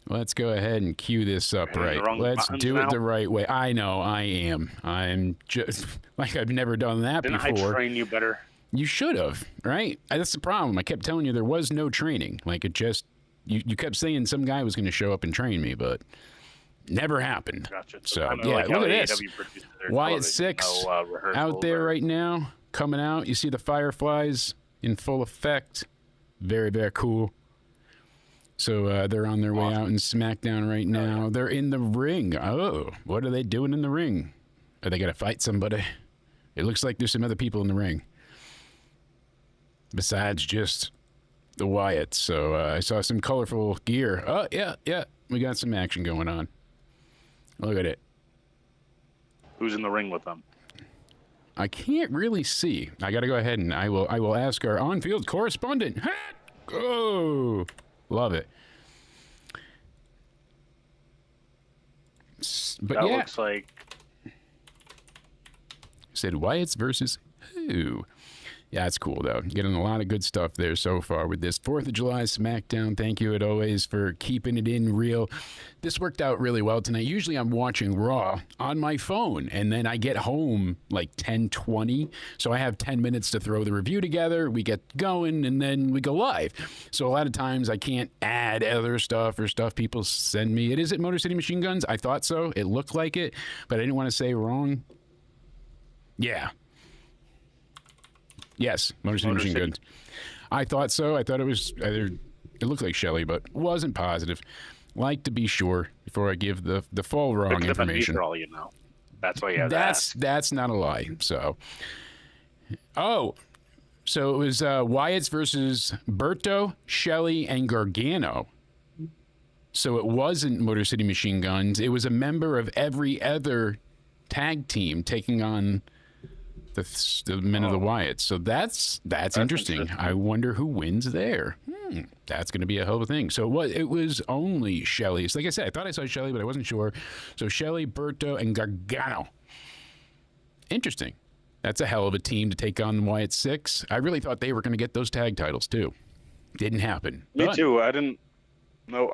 Let's go ahead and cue this up right. Let's do it the right way. I know I am. I'm just like I've never done that before. Didn't I train you better? You should have, right? That's the problem. I kept telling you there was no training. Like, it just You kept saying some guy was going to show up and train me, but never happened. Gotcha. So kinda yeah, like look how at this. AEW produces their Wyatt television, 6 no, rehearsals out there or- right now, coming out. You see the Fireflies in full effect. Very, very cool. So they're on their way out in SmackDown right now. They're in the ring. Oh, what are they doing in the ring? Are they going to fight somebody? It looks like there's some other people in the ring besides just the Wyatts. So I saw some colorful gear. Oh, yeah. We got some action going on. Look at it. Who's in the ring with them? I can't really see. I got to go ahead and I will ask our on-field correspondent. Oh, love it. But That yeah, looks like said Wyatt's versus who? Yeah, it's cool, though. Getting a lot of good stuff there so far with this 4th of July SmackDown. Thank you, as always, for keeping it in real. This worked out really well tonight. Usually I'm watching Raw on my phone, and then I get home like 10:20, so I have 10 minutes to throw the review together. We get going, and then we go live. So a lot of times I can't add other stuff or stuff people send me. It is at Motor City Machine Guns. I thought so. It looked like it, but I didn't want to say wrong. Yeah. Yes, Motor City Machine Guns. I thought so. I thought it was either, it looked like Shelley, but wasn't positive. Like to be sure before I give the full wrong could have been me information. for all you know. That's why you have to ask. That's not a lie. So, so it was Wyatt's versus Berto, Shelley, and Gargano. So it wasn't Motor City Machine Guns. It was a member of every other tag team taking on the men of the Wyatts. So that's interesting. I wonder who wins there. That's going to be a hell of a thing. So it was only Shelley. So like I said, I thought I saw Shelley, but I wasn't sure. So Shelley, Berto, and Gargano. Interesting. That's a hell of a team to take on Wyatt 6. I really thought they were going to get those tag titles too. Didn't happen. Me But too. I didn't. No,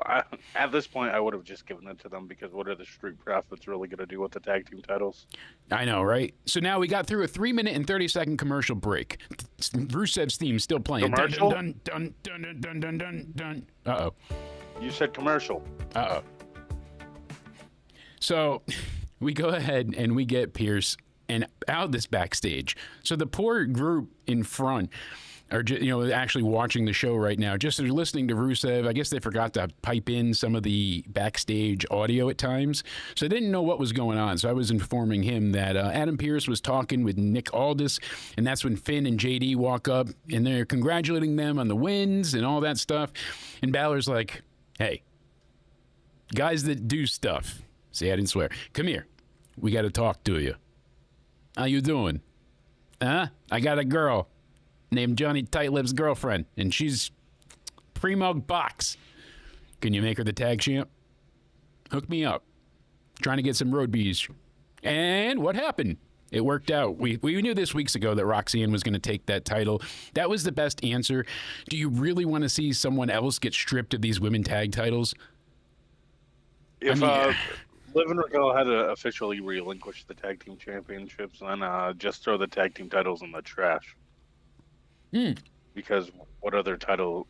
at this point, I would have just given it to them because what are the Street Profits really going to do with the tag team titles? I know, right? So now we got through a 3-minute and 30-second commercial break. Rusev's theme still playing. Commercial? Dun, dun, dun, dun, dun, dun, dun, dun. Uh-oh. You said commercial. Uh-oh. So we go ahead and we get Pierce and out this backstage. So the poor group in front are actually watching the show right now. Just they're listening to Rusev. I guess they forgot to pipe in some of the backstage audio at times, so they didn't know what was going on. So I was informing him that Adam Pearce was talking with Nick Aldis, and that's when Finn and JD walk up, and they're congratulating them on the wins and all that stuff. And Balor's like, "Hey, guys that do stuff." See, I didn't swear. Come here. We got to talk to you. How you doing? Huh? I got a girl named Johnny Tightlip's girlfriend, and she's primo box. Can you make her the tag champ? Hook me up. Trying to get some road bees. And what happened? It worked out. We knew this weeks ago that Roxanne was going to take that title. That was the best answer. Do you really want to see someone else get stripped of these women tag titles? If Liv and Raquel had to officially relinquish the tag team championships, then just throw the tag team titles in the trash. Because what other tag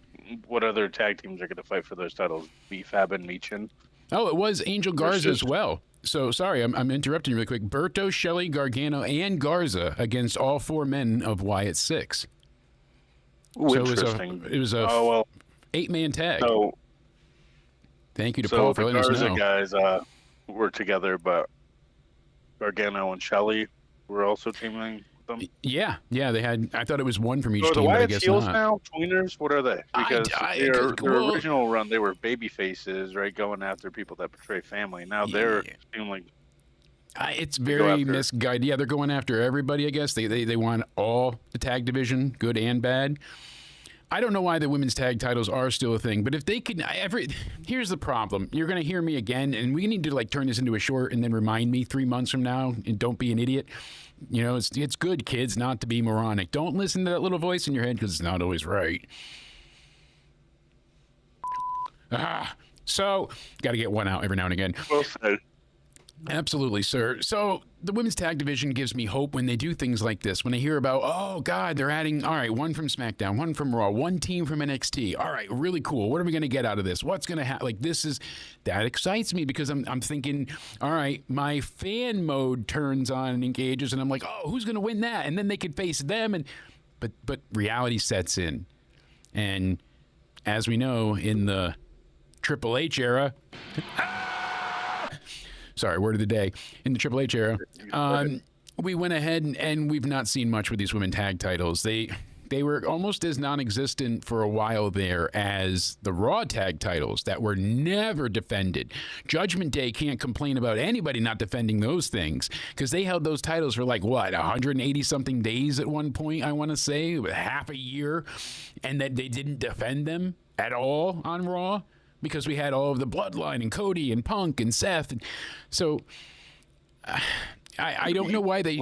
teams are going to fight for those titles? B-Fab and Michin? Oh, it was Angel Garza as well. So, sorry, I'm interrupting you really quick. Berto, Shelley, Gargano, and Garza against all 4 men of Wyatt 6. Ooh, so interesting. It was a 8-man tag. So, thank you to Paul for letting us know. The Garza guys were together, but Gargano and Shelley were also teaming with them? Yeah, they had. I thought it was one from each So team, the but I Wyatt guess heels not. now? Tweeners? What are they? Because their original run, they were baby faces, right, going after people that betray family. Now they're seeming like it's very misguided. Yeah, they're going after everybody, I guess. They want all the tag division, good and bad. I don't know why the women's tag titles are still a thing, but if they could, here's the problem. You're going to hear me again, and we need to turn this into a short and then remind me 3 months from now, and don't be an idiot. It's good, kids, not to be moronic. Don't listen to that little voice in your head because it's not always right. So, got to get one out every now and again. Well said. Absolutely, sir. So the women's tag division gives me hope when they do things like this. When I hear about, oh God, they're adding, all right, one from SmackDown, one from Raw, one team from NXT. All right, really cool. What are we going to get out of this? What's going to happen? Like that excites me because I'm thinking, all right, my fan mode turns on and engages, and I'm like, oh, who's going to win that? And then they could face them, but reality sets in, and as we know in the Triple H era. Sorry, word of the day. In the Triple H era, we went ahead and we've not seen much with these women tag titles. They were almost as non-existent for a while there as the Raw tag titles that were never defended. Judgment Day can't complain about anybody not defending those things because they held those titles for like, what, 180-something days at one point, I want to say, half a year, and that they didn't defend them at all on Raw. Because we had all of the Bloodline and Cody and Punk and Seth. And so I don't know why they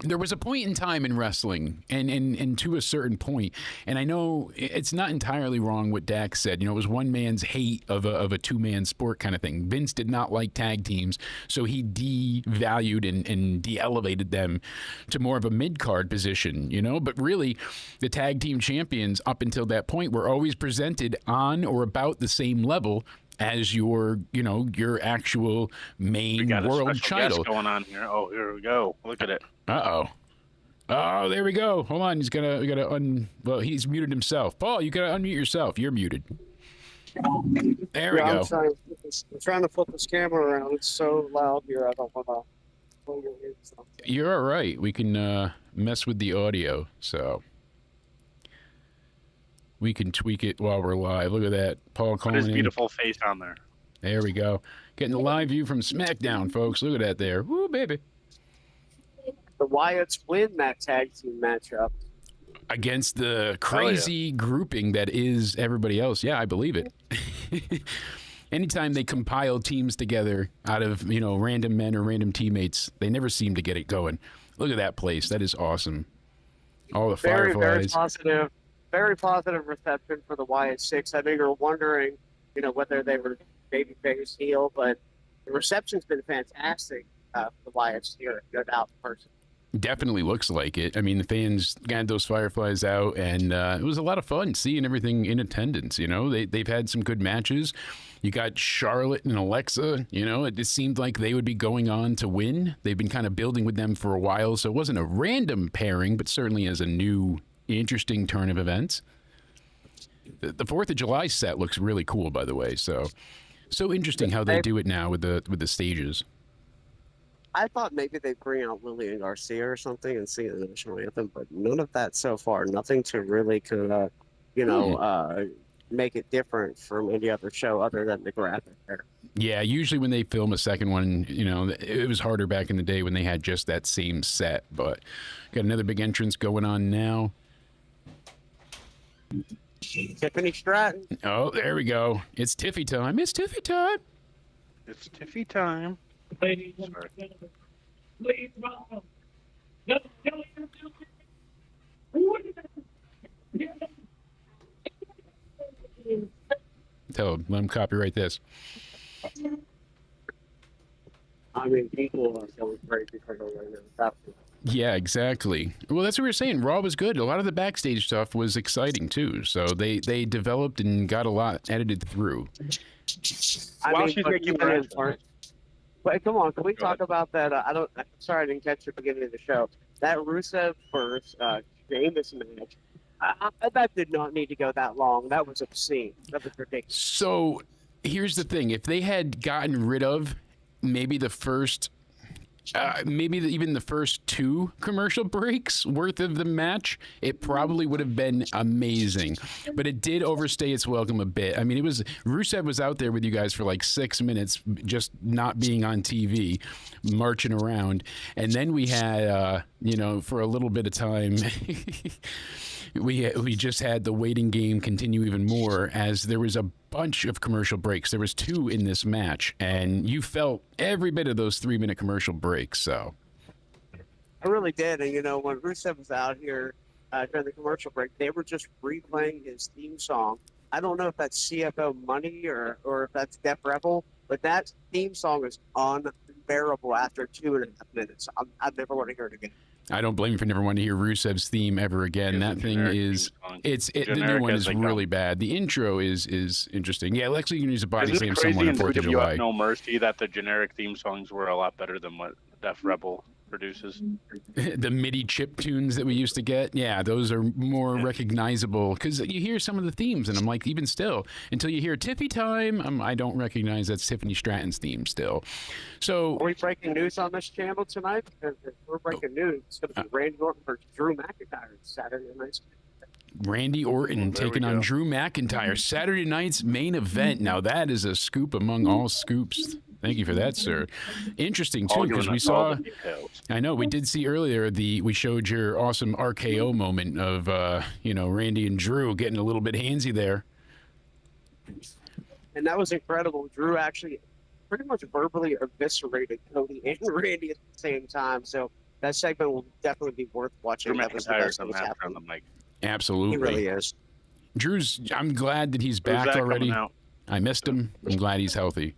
there was a point in time in wrestling and to a certain point, and I know it's not entirely wrong what Dax said. You know, it was one man's hate of a two-man sport kind of thing. Vince did not like tag teams, so he devalued and de-elevated them to more of a mid-card position, you know? But really, the tag team champions up until that point were always presented on or about the same level as your actual main world title. Guest going on here. Oh, here we go. Look at it. Uh-oh. Oh, there we go. Hold on. Well, he's muted himself. Paul, you gotta unmute yourself. You're muted. There we go. I'm trying to flip this camera around. It's so loud here. I don't want to pull your ears off. You're all right. We can mess with the audio, so we can tweak it while we're live. Look at that. Paul calling Put his beautiful face on there. There we go. Getting the live view from SmackDown, folks. Look at that there. Woo, baby. The Wyatts win that tag team matchup Against the crazy grouping that is everybody else. Yeah, I believe it. Anytime they compile teams together out of, random men or random teammates, they never seem to get it going. Look at that place. That is awesome. All the fireflies. Very positive reception for the Wyatt Six. I think you're wondering, whether they were babyface heel, but the reception's been fantastic for the Wyatts here, no doubt, person. Definitely looks like it. I mean, the fans got those fireflies out, and it was a lot of fun seeing everything in attendance. They've had some good matches. You got Charlotte and Alexa. It just seemed like they would be going on to win. They've been kind of building with them for a while, so it wasn't a random pairing, but certainly as a new, interesting turn of events. The 4th of July set looks really cool, by the way. So interesting how they do it now with the stages. I thought maybe they'd bring out Lillian Garcia or something and sing the national anthem, but none of that so far. Nothing to really make it different from any other show other than the graphic there. Yeah, usually when they film a second one, it was harder back in the day when they had just that same set. But got another big entrance going on now. Tiffany Stratton. Oh, there we go. It's Tiffy time. It's Tiffy time. It's Tiffy time. Ladies and gentlemen, please welcome the Tell him, let him copyright this. I mean, people are going crazy for her right now. Yeah, exactly. Well, that's what we were saying. Raw was good. A lot of the backstage stuff was exciting too. So they developed and got a lot edited through. But come on, can we talk about that? I'm sorry I didn't catch the beginning of the show. That Rusev versus Sheamus match. That did not need to go that long. That was obscene. That was ridiculous. So here's the thing: if they had gotten rid of maybe the first. Even the first 2 commercial breaks worth of the match, it probably would have been amazing. But it did overstay its welcome a bit. I mean, Rusev was out there with you guys for like 6 minutes, just not being on TV, marching around. And then we had, for a little bit of time, we just had the waiting game continue even more as there was a bunch of commercial breaks. There was 2 in this match, and you felt every bit of those 3-minute commercial breaks. So I really did. And when Rusev was out here during the commercial break, they were just replaying his theme song. I don't know if that's CFO Money or if that's Def Rebel, but that theme song is unbearable after 2.5 minutes. I never want to hear it again. I don't blame you for never wanting to hear Rusev's theme ever again. It's that a thing generic is, theme song. the new Generic one as is they really come. bad. The intro is interesting. Yeah, Lex Luger needs a body Isn't slam it crazy someone on in 4th of WWF July. No Mercy that the generic theme songs were a lot better than what Def Rebel produces? The MIDI chip tunes that we used to get, yeah, those are more recognizable because you hear some of the themes and I'm like, even still, until you hear Tiffy Time, I don't recognize that's Tiffany Stratton's theme still. So Are we breaking news on this channel tonight? Because if we're breaking news, it's going to be Randy Orton versus Drew McIntyre Saturday night. Randy Orton There we taking on go. Drew McIntyre, Saturday night's main event. Now that is a scoop among all scoops. Thank you for that, sir. Interesting too, All because giving we us all saw. the details. I know we did see earlier we showed your awesome RKO moment of Randy and Drew getting a little bit handsy there. And that was incredible. Drew actually pretty much verbally eviscerated Cody and Randy at the same time. So that segment will definitely be worth watching. Drew That was the McIntyre's best a that was master on happening. the mic. Absolutely. He really is. I'm glad that he's Who's back that already. coming out? I missed him. I'm glad he's healthy.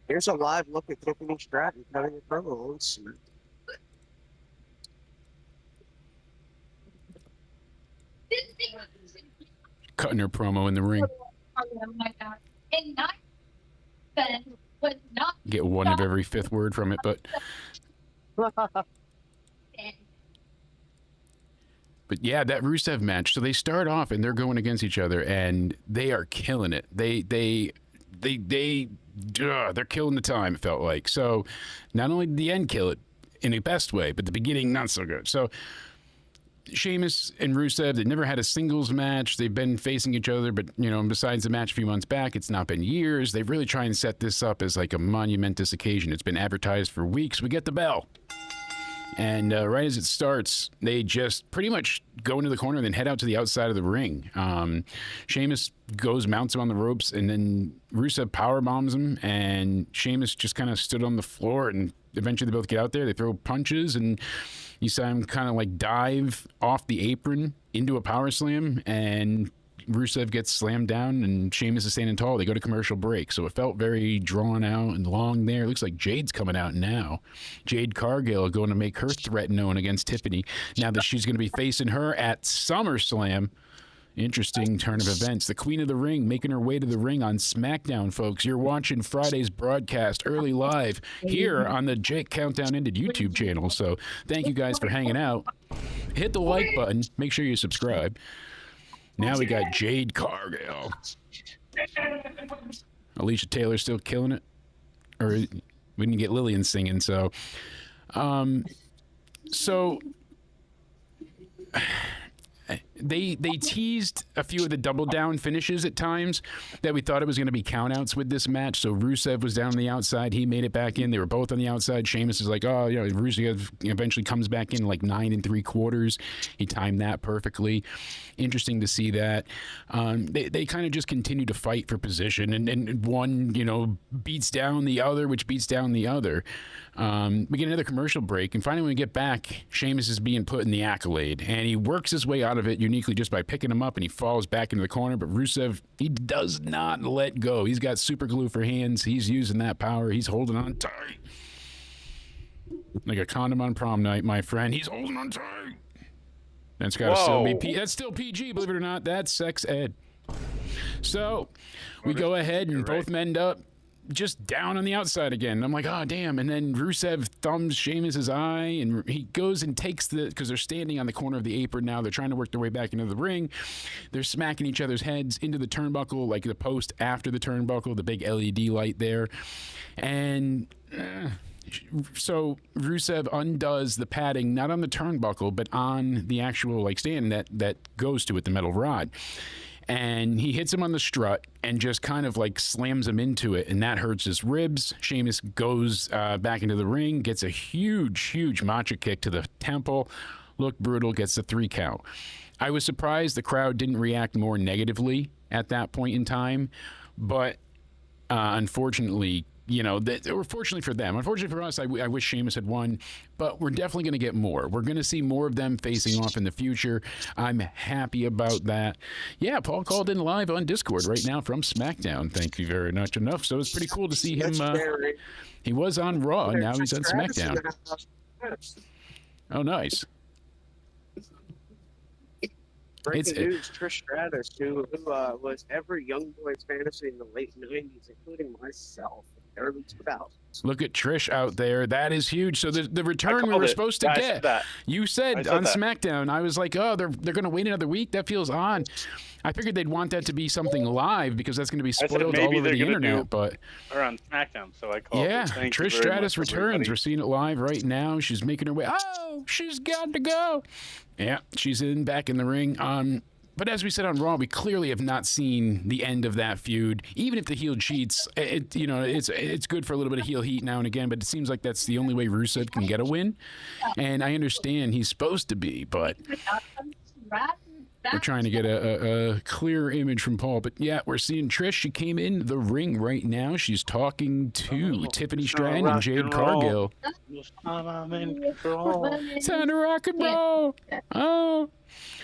Here's a live look at Tiffany Stratton cutting a promo on SmackDown. Cutting her promo in the ring. And not Ben was not Get one of every fifth word from it, but Ben. But yeah, that Rusev match. So they start off and they're going against each other, and they are killing it. They're killing the time. It felt like. So not only did the end kill it in a best way, but the beginning not so good. So Sheamus and Rusev, they've never had a singles match. They've been facing each other, but besides the match a few months back, it's not been years. They really try and set this up as like a monumentous occasion. It's been advertised for weeks. We get the bell. And right as it starts, they just pretty much go into the corner and then head out to the outside of the ring. Sheamus mounts him on the ropes, and then Rusev power bombs him, and Sheamus just kind of stood on the floor, and eventually they both get out there. They throw punches, and you saw him kind of like dive off the apron into a power slam, and Rusev gets slammed down, and Sheamus is standing tall. They go to commercial break, so it felt very drawn out and long there. It looks like Jade's coming out now. Jade Cargill going to make her threat known against Tiffany now that she's going to be facing her at SummerSlam. Interesting turn of events. The Queen of the Ring making her way to the ring on SmackDown, folks. You're watching Friday's broadcast early live here on the Jake Countdown Ended YouTube channel. So thank you guys for hanging out. Hit the like button. Make sure you subscribe. Now we got Jade Cargill. Alicia Taylor still killing it. Or we didn't get Lillian singing, so They teased a few of the double down finishes at times that we thought it was going to be countouts with this match. So Rusev was down on the outside. He made it back in. They were both on the outside. Sheamus is like, Rusev eventually comes back in like 9 3/4. He timed that perfectly. Interesting to see that. They kind of just continue to fight for position, and one, beats down the other, which beats down the other. We get another commercial break, and finally when we get back, Sheamus is being put in the accolade, and he works his way out of it uniquely just by picking him up, and he falls back into the corner. But Rusev, he does not let go. He's got super glue for hands. He's using that power. He's holding on tight. Like a condom on prom night, my friend. He's holding on tight. That's got to still be that's still PG, believe it or not. That's sex ed. So we go ahead and both men end up just down on the outside again. I'm like, oh, damn. And then Rusev thumbs Sheamus's eye, and he goes and takes because they're standing on the corner of the apron now. They're trying to work their way back into the ring. They're smacking each other's heads into the turnbuckle, like the post after the turnbuckle, the big LED light there. And so Rusev undoes the padding, not on the turnbuckle, but on the actual stand that goes to it, the metal rod. And he hits him on the strut and just kind of slams him into it, and that hurts his ribs. Sheamus goes back into the ring, gets a huge macho kick to the temple. Looked brutal, gets the 3 count. I was surprised the crowd didn't react more negatively at that point in time, but unfortunately, you know, or fortunately for them. Unfortunately for us, I wish Sheamus had won, but we're definitely going to get more. We're going to see more of them facing off in the future. I'm happy about that. Yeah, Paul called in live on Discord right now from SmackDown. Thank you very much enough. So it's pretty cool to see him. He was on Raw, and now he's on SmackDown. Oh, nice. Breaking news, Trish Stratus, who was every young boy's fantasy in the late 90s, including myself, early 2000s. Look at Trish out there. That is huge. So the return we were supposed to get, you said on SmackDown, I was like, oh, they're going to wait another week? That feels odd. I figured they'd want that to be something live because that's going to be spoiled all over the internet. But or on SmackDown, so I called. Yeah, Trish Stratus returns. We're seeing it live right now. She's making her way. Oh, she's got to go. Yeah, she's back in the ring. But as we said on Raw, we clearly have not seen the end of that feud. Even if the heel cheats, it's good for a little bit of heel heat now and again. But it seems like that's the only way Rusev can get a win. And I understand he's supposed to be, but we're trying to get a clear image from Paul. But yeah, we're seeing Trish. She came in the ring right now. She's talking to Tiffany Stratton and Jade Cargill. I'm in control. Time to rock and roll. Oh.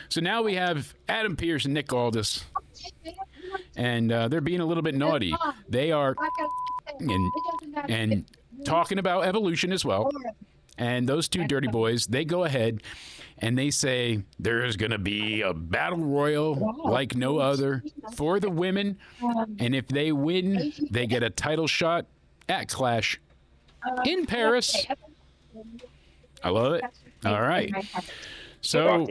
So now we have Adam Pearce and Nick Aldis. And they're being a little bit naughty. They are and talking about Evolution as well. And those two dirty boys, they go ahead and they say there's going to be a battle royal like no other for the women. And if they win, they get a title shot at Clash in Paris. I love it. All right. So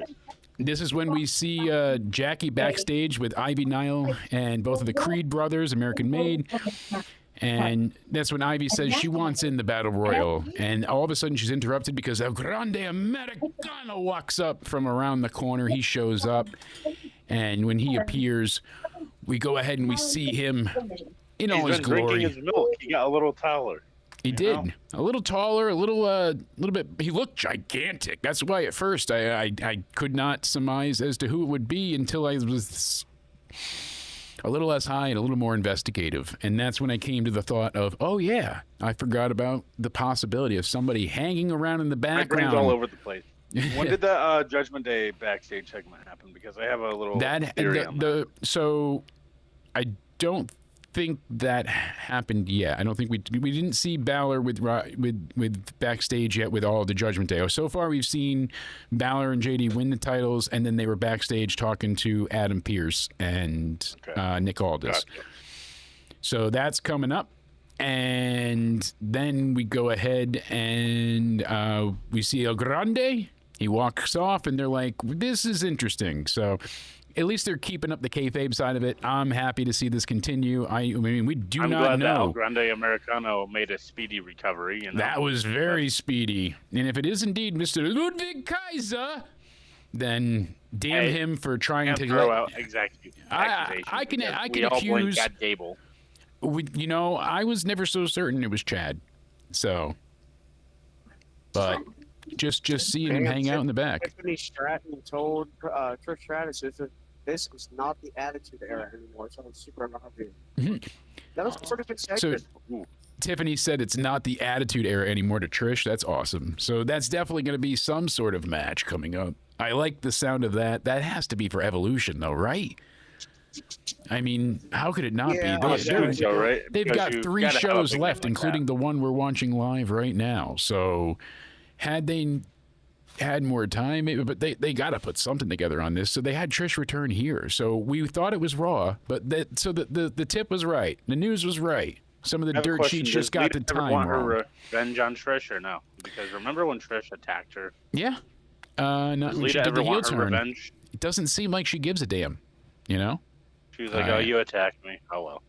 this is when we see Jackie backstage with Ivy Nile and both of the Creed brothers, American Made. And that's when Ivy says she wants in the Battle Royal. And all of a sudden she's interrupted because El Grande Americano walks up from around the corner. He shows up. And when he appears, we go ahead and we see him in all his glory. Drinking his milk. He got a little taller. He did. A little taller, a little bit. He looked gigantic. That's why at first I could not surmise as to who it would be until I was a little less high and a little more investigative. And that's when I came to the thought of, oh yeah, I forgot about the possibility of somebody hanging around in the background. My brain's all over the place. When did the Judgment Day backstage segment happen? Because I have a little theory on that. So I don't think that happened yet. I don't think we didn't see Balor with backstage yet with all of the Judgment Day. So far we've seen Balor and JD win the titles, and then they were backstage talking to Adam Pearce and Nick Aldis. Gotcha. So that's coming up. And then we go ahead and we see El Grande. He walks off, and they're like, this is interesting. So at least they're keeping up the kayfabe side of it. I'm happy to see this continue. I mean, we do not know. I'm glad that El Grande Americano made a speedy recovery. You know? That was very speedy. And if it is indeed Mr. Ludwig Kaiser, then damn him for trying to throw out accusations. I can accuse Gable. You know, I was never so certain it was Chad. So, but just seeing him hang out in the back. Tiffany Stratton told Trish Stratus this was not the Attitude Era anymore. So it's super obvious. Mm-hmm. That was sort of a segment. So Tiffany said it's not the Attitude Era anymore to Trish. That's awesome. So that's definitely going to be some sort of match coming up. I like the sound of that. That has to be for Evolution, though, right? I mean, how could it not be? They've got 3 shows left, including the one we're watching live right now. So had they had more time, maybe, but they got to put something together on this. So they had Trish return here. So we thought it was Raw, but the tip was right. The news was right. Some of the dirt sheets just got the time wrong. Want her revenge on Trish or no? Because remember when Trish attacked her? Yeah. Not when she did the heel turn. Revenge? It doesn't seem like she gives a damn, you know? She was like, oh, you attacked me. Oh, well.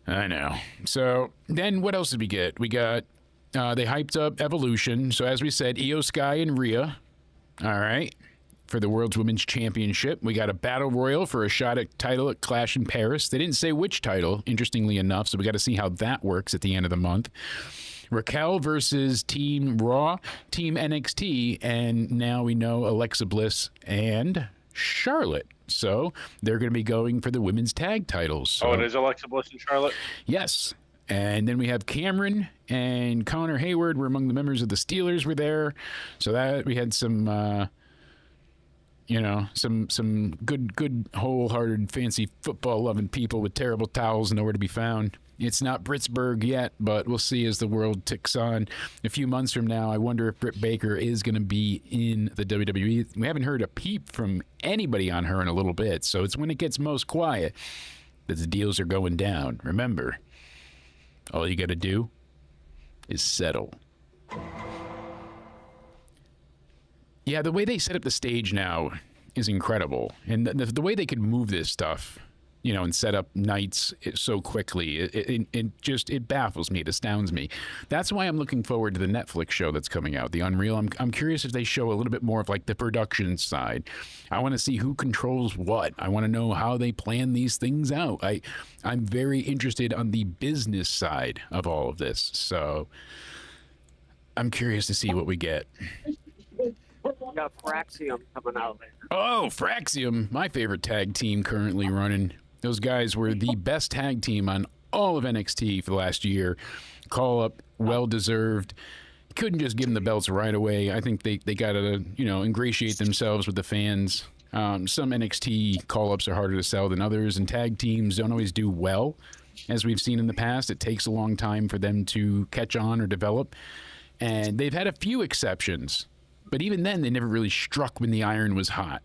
I know. So then what else did we get? We got, they hyped up Evolution. So as we said, Io Sky and Rhea. All right. For the World's Women's Championship. We got a Battle Royal for a shot at title at Clash in Paris. They didn't say which title, interestingly enough. So we got to see how that works at the end of the month. Raquel versus Team Raw, Team NXT. And now we know Alexa Bliss and Charlotte. So they're going to be going for the women's tag titles. So, it is Alexa Bliss and Charlotte? Yes. And then we have Cameron and Connor Hayward were among the members of the Steelers were there. So that we had some, some good, wholehearted, fancy football-loving people with terrible towels nowhere to be found. It's not Britsburg yet, but we'll see as the world ticks on. A few months from now, I wonder if Britt Baker is going to be in the WWE. We haven't heard a peep from anybody on her in a little bit, so it's when it gets most quiet that the deals are going down. Remember, all you got to do is settle. Yeah, the way they set up the stage now is incredible. And the way they could move this stuff, and set up nights so quickly, it baffles me. It astounds me. That's why I'm looking forward to the Netflix show that's coming out, The Unreal. I'm curious if they show a little bit more of like the production side. I want to see who controls what. I want to know how they plan these things out. I'm very interested on the business side of all of this. So I'm curious to see what we get. We got Fraxium coming out later. Oh, Fraxium, my favorite tag team currently running. Those guys were the best tag team on all of NXT for the last year. Call up, well-deserved. Couldn't just give them the belts right away. I think they got to, ingratiate themselves with the fans. Some NXT call-ups are harder to sell than others, and tag teams don't always do well. As we've seen in the past, it takes a long time for them to catch on or develop. And they've had a few exceptions, but even then, they never really struck when the iron was hot.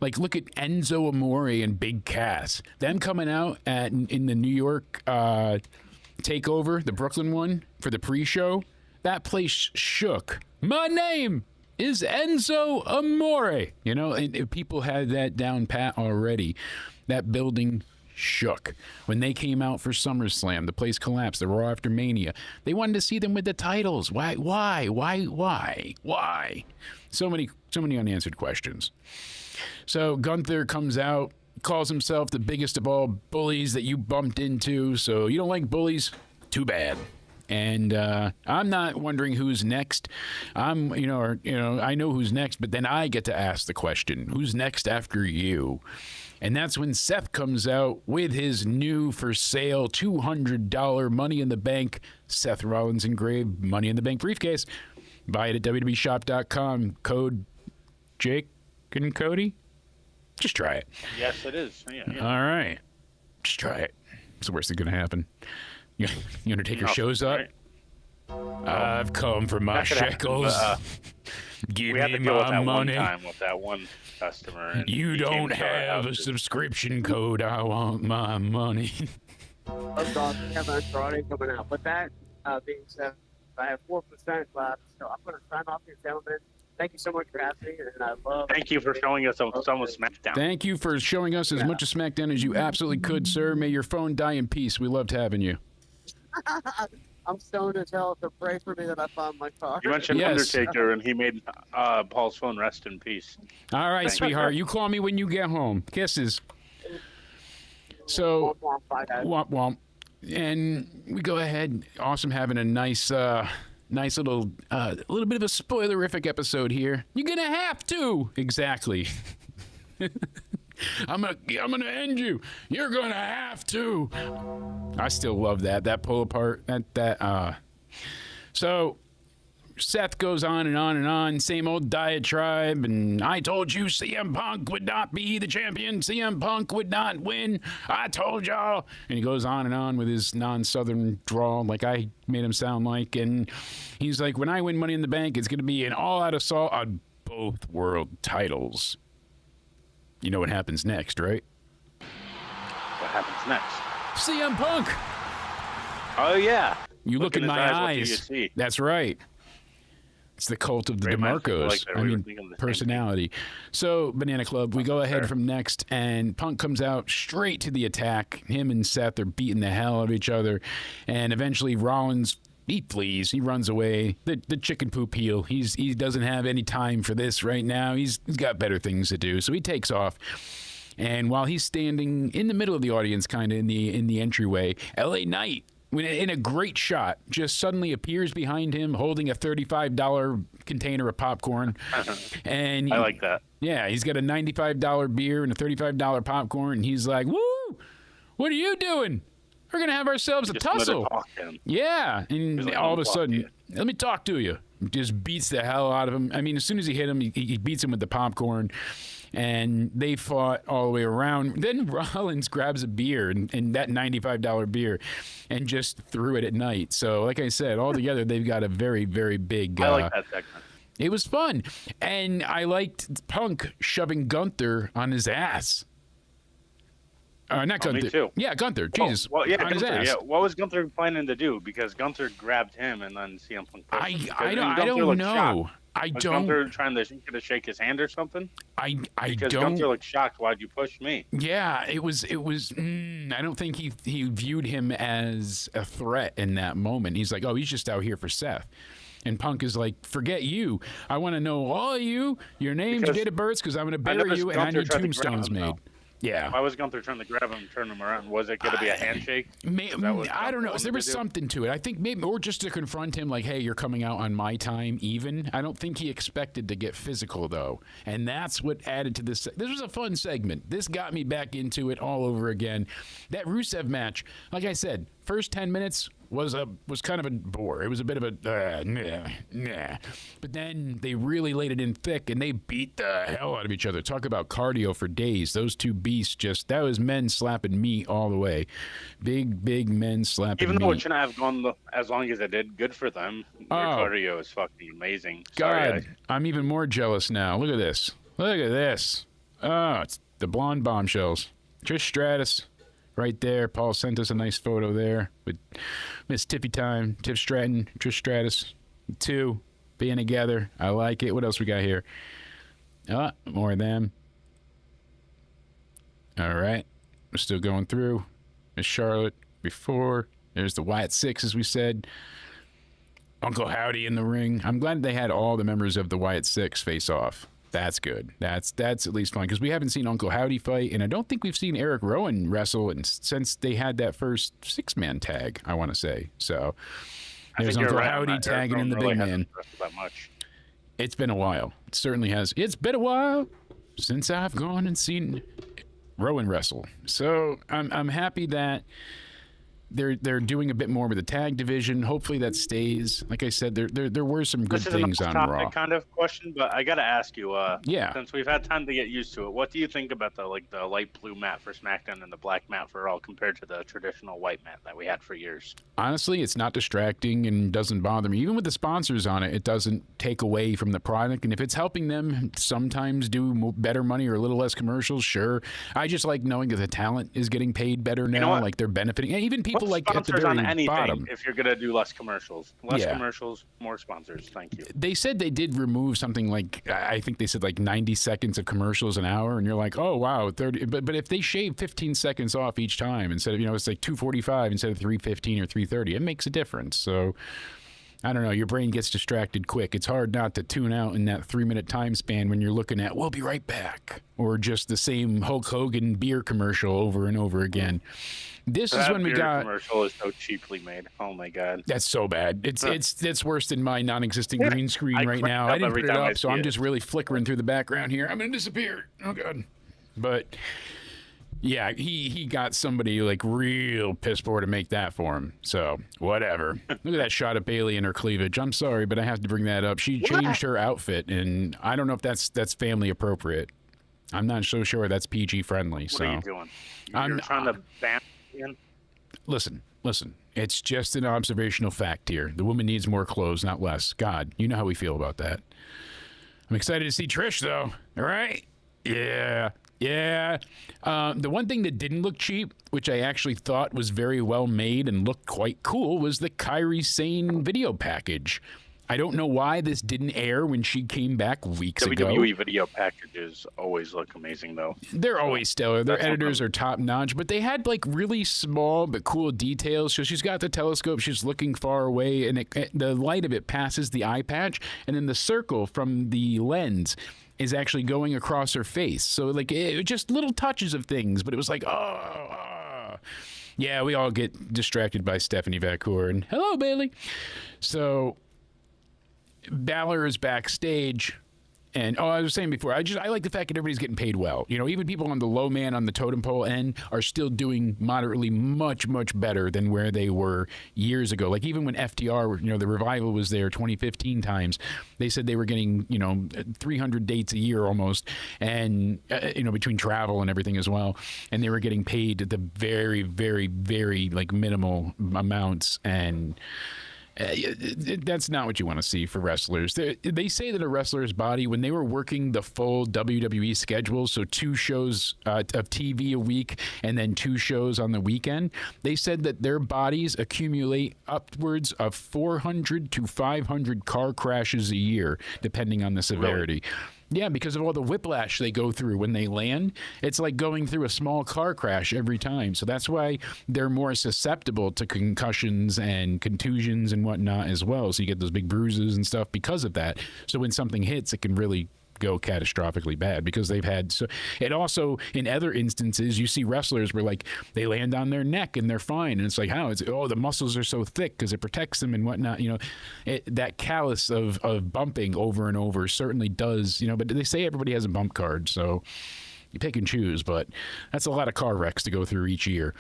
Like, look at Enzo Amore and Big Cass. Them coming out in the New York takeover, the Brooklyn one, for the pre-show. That place shook. My name is Enzo Amore. And people had that down pat already. That building shook. When they came out for SummerSlam, the place collapsed. The Raw after Mania. They wanted to see them with the titles. Why? So many unanswered questions. So Gunther comes out, calls himself the biggest of all bullies that you bumped into. So you don't like bullies? Too bad. And I'm not wondering who's next. I know who's next, but then I get to ask the question, who's next after you? And that's when Seth comes out with his new for sale $200 Money in the Bank Seth Rollins engraved Money in the Bank briefcase. Buy it at www.shop.com. Code Jake and Cody. Just try it. Yes, it is. Yeah. All right. Just try it. It's the worst that's going to happen. You Undertaker shows up. Right. I've come for my shekels. Give we had to me deal with my that money. one time with that one customer. And You he came don't to our have a house. subscription code. I want my money. Oh God, we have Andrade coming out. With that being said, I have 4% left, so I'm going to sign off here, gentlemen. Thank you so much for having me, and I love. Thank you for showing us some of SmackDown. Thank you for showing us as much of SmackDown as you absolutely could, sir. May your phone die in peace. We loved having you. I'm stoned as hell, so pray for me that I found my car. You mentioned Yes. Undertaker, and he made Paul's phone rest in peace. All right, Thank you. sweetheart. You call me when you get home. Kisses. So, Bye, guys. womp womp. And we go ahead. Awesome having a nice little, a little bit of a spoilerific episode here. You're gonna have to. Exactly. I'm gonna end you. You're gonna have to. I still love that pull apart. So Seth goes on and on and on, same old diatribe, and I told you CM Punk would not be the champion. CM Punk would not win. I told y'all. And he goes on and on with his non-Southern drawl like I made him sound like. And he's like, when I win Money in the Bank, it's going to be an all-out assault on both world titles. You know what happens next, right? What happens next? CM Punk. Oh, yeah. You look in his my eyes, what do you eyes. see? That's right. It's the cult of the Great match. DeMarcos. Like that. I We were mean, thinking the same personality. So, Banana Club, we go ahead Sure. from next, and Punk comes out straight to the attack. Him and Seth are beating the hell out of each other, and eventually Rollins, he flees. He runs away. The chicken poop heel. He doesn't have any time for this right now. He's got better things to do, so he takes off. And while he's standing in the middle of the audience, kind of in the entryway, LA Knight, in a great shot, just suddenly appears behind him holding a $35 container of popcorn. And I like that. Yeah, he's got a $95 beer and a $35 popcorn, and he's like, "Woo! What are you doing?" We're gonna have ourselves a Just wanted to tussle. talk to him. Yeah, He and was like, all of "I'll a talk to sudden, you." let me talk to you. Just beats the hell out of him. I mean, as soon as he hit him, he beats him with the popcorn, and they fought all the way around. Then Rollins grabs a beer, and that $95 beer, and just threw it at Night. So, like I said, altogether, they've got a very, very big. I like that segment. It was fun, and I liked Punk shoving Gunther on his ass. Not Oh, me Gunther. too. Yeah, Gunther. Jesus. Well, yeah, on his Gunther, ass. yeah. What was Gunther planning to do? Because Gunther grabbed him and then CM Punk. pushed him. I Because don't Gunther looked know. shocked. I Was don't. Gunther trying to shake his hand or something? I Because don't. Gunther looked shocked. Why'd you push me? Yeah, it was. I don't think he viewed him as a threat in that moment. He's like, oh, he's just out here for Seth. And Punk is like, forget you. I want to know all of you, your names, your Because date of births, because I'm going to I bury noticed you, and I Gunther need tried to grab tombstones him, made. though. Yeah. Why was Gunther trying to grab him, turn him around? Was it going to be a handshake? Is that what I don't know. Gunther There was wanted to do? something to it. I think maybe, or just to confront him, like, hey, you're coming out on my time, even. I don't think he expected to get physical, though. And that's what added to this. This was a fun segment. This got me back into it all over again. That Rusev match, like I said, first 10 minutes was kind of a bore. It was a bit of a nah. But then they really laid it in thick, and they beat the hell out of each other. Talk about cardio for days. Those two beasts that was men slapping meat all the way. Big men slapping Even though it meat. shouldn't have gone as long as it did, good for them. Their Oh. cardio is fucking amazing. Sorry, God, I'm even more jealous now. Look at this. Look at this. Oh, it's the blonde bombshells. Trish Stratus. Right there. Paul sent us a nice photo there with Miss Tiffy Time, Tiff Stratton, Trish Stratus, two being together. I like it. What else we got here? More of them. All right. We're still going through. Miss Charlotte before. There's the Wyatt Six, as we said. Uncle Howdy in the ring. I'm glad they had all the members of the Wyatt Six face off. That's good. That's at least fun because we haven't seen Uncle Howdy fight, and I don't think we've seen Eric Rowan wrestle since they had that first six-man tag, I want to say. So I there's think you're Uncle right on Howdy that. tagging Eric in the Rowan big really man. hasn't wrestled that much. It's been a while. It certainly has. It's been a while since I've gone and seen Rowan wrestle. So I'm happy that they're doing a bit more with the tag division. Hopefully that stays. Like I said, there were some good This is things an on off-topic Raw. kind of question, but I gotta ask you. Yeah. Since we've had time to get used to it, what do you think about the light blue mat for SmackDown and the black mat for Raw compared to the traditional white mat that we had for years? Honestly, it's not distracting and doesn't bother me. Even with the sponsors on it, it doesn't take away from the product. And if it's helping them sometimes do better money or a little less commercials, sure. I just like knowing that the talent is getting paid better now. know what? Like they're benefiting. And even people Put like at the sponsors on very anything bottom. if you're gonna do less commercials. Less Yeah. commercials, more sponsors. Thank you. They said they did remove something like, I think they said like 90 seconds of commercials an hour, and you're like, oh wow, 30. But if they shave 15 seconds off each time instead of, it's like 2:45 instead of 3:15 or 3:30, it makes a difference. So I don't know, your brain gets distracted quick. It's hard not to tune out in that 3-minute time span when you're looking at "We'll be right back" or just the same Hulk Hogan beer commercial over and over again. This is That when we beer got. commercial is so cheaply made. Oh my god. That's so bad. It's worse than my non-existent green screen I right crack now. up I didn't every put it time I up, so see I'm it. just really flickering through the background here. I'm gonna disappear. Oh god. But yeah, he got somebody like real piss poor to make that for him. So whatever. Look at that shot of Bailey in her cleavage. I'm sorry, but I have to bring that up. She changed her outfit, and I don't know if that's family appropriate. I'm not so sure that's PG friendly. What So are you doing? I'm- You're trying to ban again? listen. It's just an observational fact here. The woman needs more clothes, not less. God, you know how we feel about that. I'm excited to see Trish, though. All right? Yeah. The one thing that didn't look cheap, which I actually thought was very well made and looked quite cool, was the Kairi Sane video package. I don't know why this didn't air when she came back weeks ago. WWE video packages always look amazing, though. They're always stellar. Their That's editors awesome. are top notch, but they had like really small but cool details. So she's got the telescope, she's looking far away, and the light of it passes the eye patch, and then the circle from the lens is actually going across her face. So like just little touches of things, but it was like, oh. Yeah, we all get distracted by Stephanie Vacour and hello, Bailey. So Balor is backstage, And I was saying before, I like the fact that everybody's getting paid well. You know, even people on the low man on the totem pole end are still doing moderately much better than where they were years ago. Like even when FTR, you know, the revival was there 2015 times, they said they were getting, you know, 300 dates a year almost, and you know, between travel and everything as well, and they were getting paid at the very like minimal amounts, and that's not what you want to see for wrestlers. They say that a wrestler's body, when they were working the full WWE schedule, so 2 shows of TV a week and then 2 shows on the weekend, they said that their bodies accumulate upwards of 400 to 500 car crashes a year, depending on the severity. Really? Yeah, because of all the whiplash they go through when they land. It's like going through a small car crash every time. So that's why they're more susceptible to concussions and contusions and whatnot as well. So you get those big bruises and stuff because of that. So when something hits, it can really go catastrophically bad because they've had so. It also, in other instances, you see wrestlers where like they land on their neck and they're fine, and it's like, how? It's, oh, the muscles are so thick because it protects them and whatnot. You know, that callus of bumping over and over certainly does. You know, but they say everybody has a bump card, so you pick and choose. But that's a lot of car wrecks to go through each year.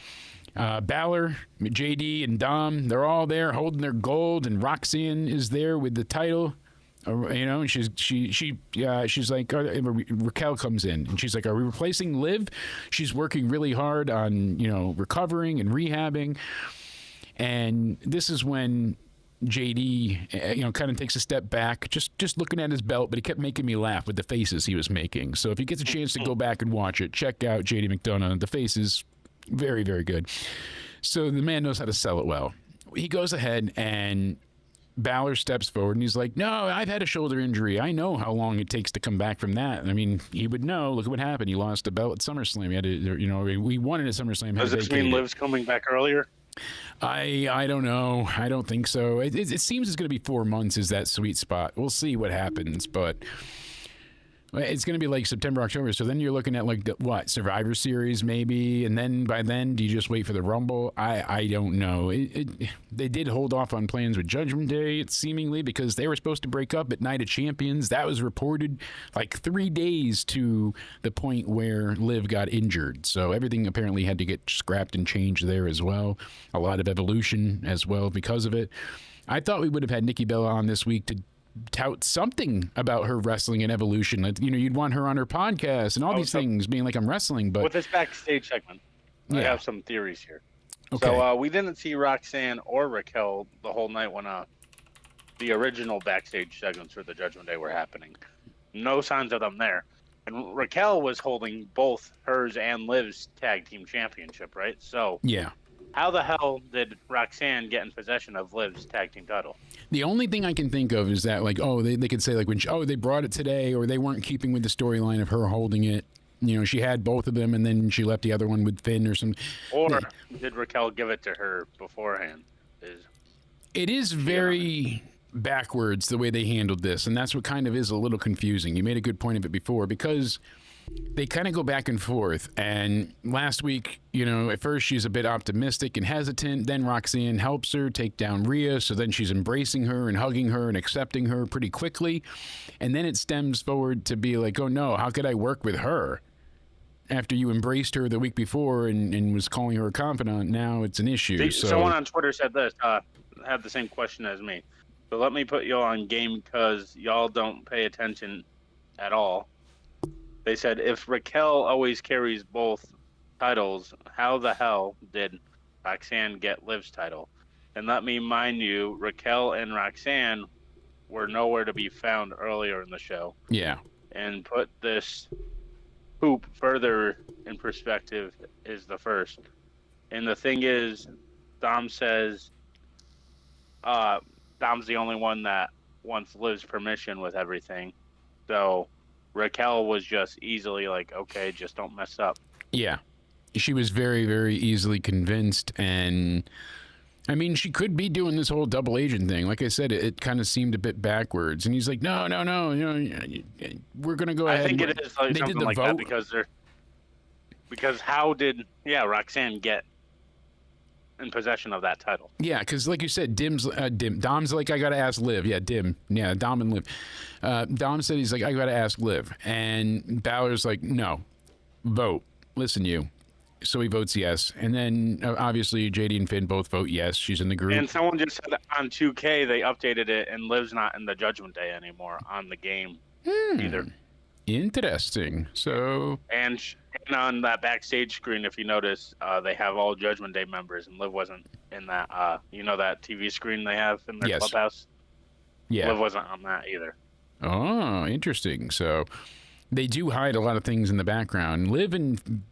Balor, JD, and Dom, they're all there holding their gold, and Roxanne is there with the title. You know, she's like, Raquel comes in and she's like, are we replacing Liv? She's working really hard on, you know, recovering and rehabbing. And this is when JD, you know, kind of takes a step back, just looking at his belt, but he kept making me laugh with the faces he was making. So if you get a chance to go back and watch it, check out JD McDonough. The faces, very good. So the man knows how to sell it well. He goes ahead and Balor steps forward and he's like, no, I've had a shoulder injury. I know how long it takes to come back from that. I mean, he would know. Look at what happened. He lost a belt at SummerSlam. He had to, you know, we won it at SummerSlam. Does this mean Liv's coming back earlier? I don't know. I don't think so. It seems it's going to be 4 months is that sweet spot. We'll see what happens, but it's going to be like September, October. So then you're looking at like what, Survivor Series maybe, and then by then do you just wait for the Rumble? I don't know. They did hold off on plans with Judgment Day, seemingly, because they were supposed to break up at Night of Champions. That was reported like 3 days to the point where Liv got injured. So everything apparently had to get scrapped and changed there as well. A lot of evolution as well because of it. I thought we would have had Nikki Bella on this week to tout something about her wrestling and evolution. You know, you'd want her on her podcast and all these things, being like, I'm wrestling, but with this backstage segment, I have some theories here. Okay. So we didn't see Roxanne or Raquel the whole night when the original backstage segments for the Judgment Day were happening. No signs of them there. And Raquel was holding both hers and Liv's tag team championship, right? So yeah. How the hell did Roxanne get in possession of Liv's tag team title? The only thing I can think of is that, like, oh, they could say, like, when they brought it today, or they weren't keeping with the storyline of her holding it. You know, she had both of them, and then she left the other one with Finn or something. Or did Raquel give it to her beforehand? It is very backwards the way they handled this, and that's what kind of is a little confusing. You made a good point of it before, because they kind of go back and forth. And last week, you know, at first she's a bit optimistic and hesitant. Then Roxanne helps her take down Rhea. So then she's embracing her and hugging her and accepting her pretty quickly. And then it stems forward to be like, oh no, how could I work with her? After you embraced her the week before and was calling her a confidant, now it's an issue. Someone on Twitter said this, had the same question as me. But let me put you on game because y'all don't pay attention at all. They said, if Raquel always carries both titles, how the hell did Roxanne get Liv's title? And let me mind you, Raquel and Roxanne were nowhere to be found earlier in the show. Yeah. And put this hoop further in perspective is the first. And the thing is, Dom says Dom's the only one that wants Liv's permission with everything. So Raquel was just easily like, okay, just don't mess up. Yeah. She was very, very easily convinced. And I mean, she could be doing this whole double agent thing. Like I said, it kind of seemed a bit backwards. And he's like, no, you know, we're going to go ahead. I think it is like something like that because how did Roxanne get in possession of that title. Yeah, because like you said, Dom's like, I gotta ask Liv. Yeah, Dom and Liv. Dom said he's like, I gotta ask Liv, and Balor's like, no, vote. Listen, you. So he votes yes, and then obviously JD and Finn both vote yes. She's in the group. And someone just said on 2K they updated it, and Liv's not in the Judgment Day anymore on the game either. Interesting. So And on that backstage screen, if you notice, they have all Judgment Day members, and Liv wasn't in that. That TV screen they have in their clubhouse. Yeah, Liv wasn't on that either. Oh, interesting. So they do hide a lot of things in the background. Liv and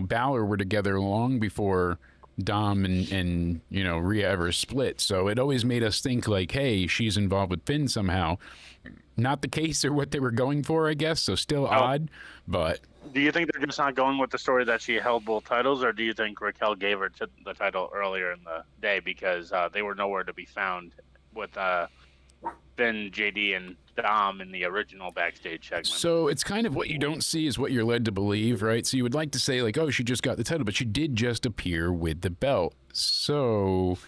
Balor were together long before Dom and Rhea ever split. So it always made us think like, hey, she's involved with Finn somehow. Not the case or what they were going for, I guess. So still odd, but. Do you think they're just not going with the story that she held both titles, or do you think Raquel gave her the title earlier in the day because they were nowhere to be found with Finn, JD, and Dom in the original backstage segment? So it's kind of what you don't see is what you're led to believe, right? So you would like to say like, oh, she just got the title, but she did just appear with the belt. So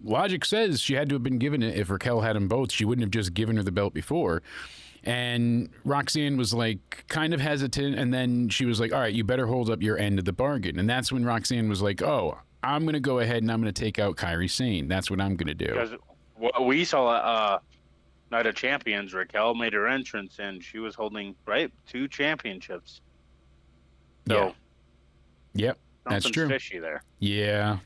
logic says she had to have been given it. If Raquel had them both, she wouldn't have just given her the belt before. And Roxanne was like kind of hesitant, and then she was like, all right, you better hold up your end of the bargain. And that's when Roxanne was like, oh, I'm going to go ahead and I'm going to take out Kairi Sane. That's what I'm going to do. Because what we saw Night of Champions, Raquel made her entrance, and she was holding, 2 championships. So, yep, that's true. Fishy there. Yeah,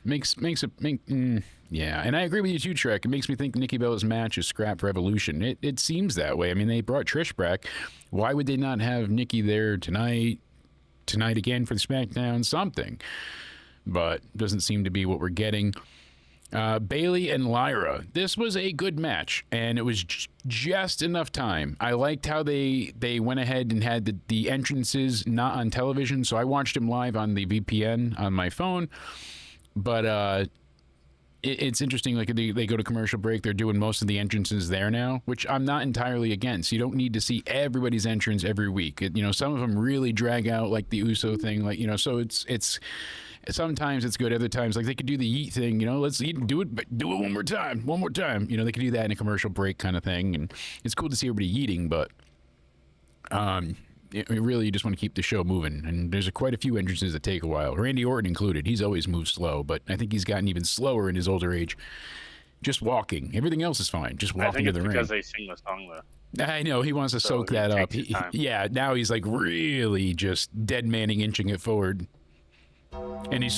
yeah, and I agree with you too, Trek. It makes me think Nikki Bella's match is scrap for Evolution. It seems that way. I mean, they brought Trish back. Why would they not have Nikki there tonight again for the SmackDown? Something, but doesn't seem to be what we're getting. Bayley and Lyra. This was a good match, and it was just enough time. I liked how they went ahead and had the entrances not on television, so I watched them live on the VPN on my phone. But it's interesting. Like they go to commercial break, they're doing most of the entrances there now, which I'm not entirely against. You don't need to see everybody's entrance every week. Some of them really drag out, like the Uso thing. So it's. Sometimes it's good. Other times, like they could do the yeet thing, let's do it one more time. They could do that in a commercial break kind of thing. And it's cool to see everybody yeeting, but really you just want to keep the show moving. And there's quite a few entrances that take a while. Randy Orton included. He's always moved slow, but I think he's gotten even slower in his older age. Just walking. Everything else is fine. Just walking to the ring. Because they sing the song, though. I know. He wants to soak that up. Now he's like really just dead manning, inching it forward. And he's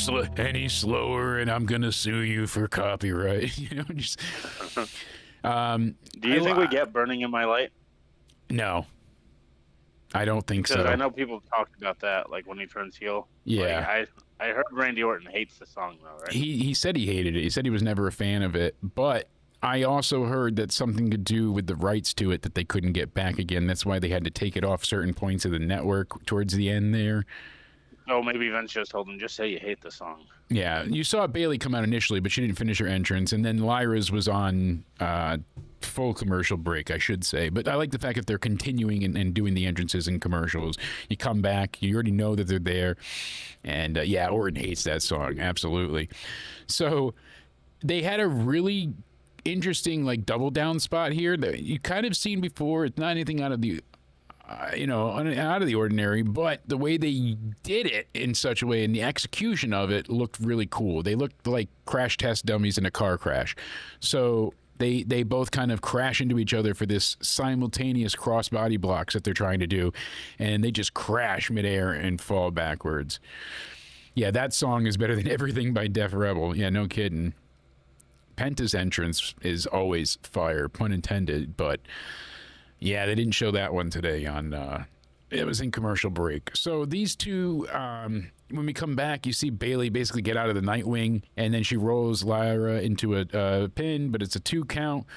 slower, and I'm gonna sue you for copyright. Do you think we get Burning in My Light? No, I don't think so. Because I know people have talked about that, like when he turns heel. Yeah, I heard Randy Orton hates the song though, right? He said he hated it. He said he was never a fan of it, but I also heard that something to do with the rights to it that they couldn't get back again. That's why they had to take it off certain points of the network towards the end there. Oh, maybe Vince just told him, just say you hate the song. Yeah, you saw Bayley come out initially, but she didn't finish her entrance, and then Lyra's was on full commercial break, I should say. But I like the fact that they're continuing and doing the entrances and commercials. You come back, you already know that they're there, and Orton hates that song, absolutely. So they had a really interesting double down spot here that you kind of seen before. It's not anything out of the out of the ordinary, but the way they did it in such a way and the execution of it looked really cool. They looked like crash test dummies in a car crash. So they both kind of crash into each other for this simultaneous cross body blocks that they're trying to do, and they just crash midair and fall backwards. Yeah, that song is better than everything by Def Rebel. Yeah, no kidding. Penta's entrance is always fire, pun intended, but yeah, they didn't show that one today it was in commercial break. So these two, when we come back, you see Bayley basically get out of the Nightwing, and then she rolls Lyra into a pin, but it's a 2 count.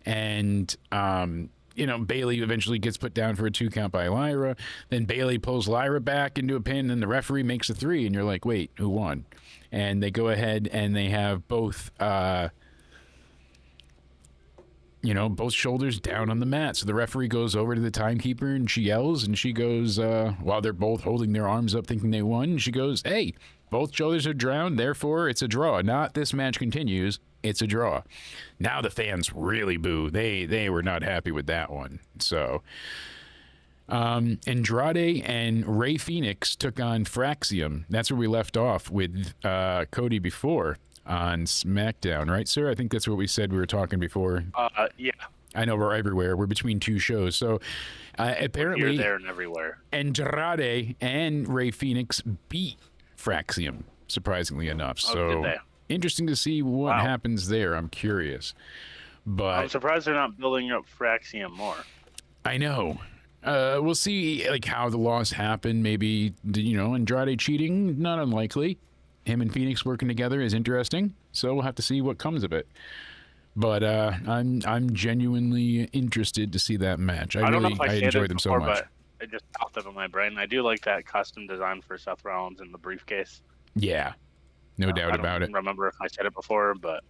And, Bayley eventually gets put down for a 2 count by Lyra. Then Bayley pulls Lyra back into a pin, and the referee makes a 3, and you're like, wait, who won? And they go ahead and they have both... you know, both shoulders down on the mat. So the referee goes over to the timekeeper and she yells, and she goes, while they're both holding their arms up thinking they won, she goes, hey, both shoulders are drowned, therefore it's a draw. Not this match continues, it's a draw. Now the fans really boo. They were not happy with that one. So Andrade and Rey Fenix took on Fraxium. That's where we left off with Cody before on SmackDown, right, sir? I think that's what we said we were talking before. Yeah. I know we're everywhere. We're between two shows. So apparently, here, there, and everywhere. Andrade and Rey Fenix beat Fraxium, surprisingly enough. So did they? Interesting to see what happens there. I'm curious. But I'm surprised they're not building up Fraxium more. I know. We'll see like how the loss happened. Maybe, you know, Andrade cheating, not unlikely. Him and Phoenix working together is interesting. So we'll have to see what comes of it. But I'm genuinely interested to see that match. I don't know if I enjoyed them so much. But it just popped up in my brain. I do like that custom design for Seth Rollins in the briefcase. Yeah, no doubt about it. I don't remember if I said it before, but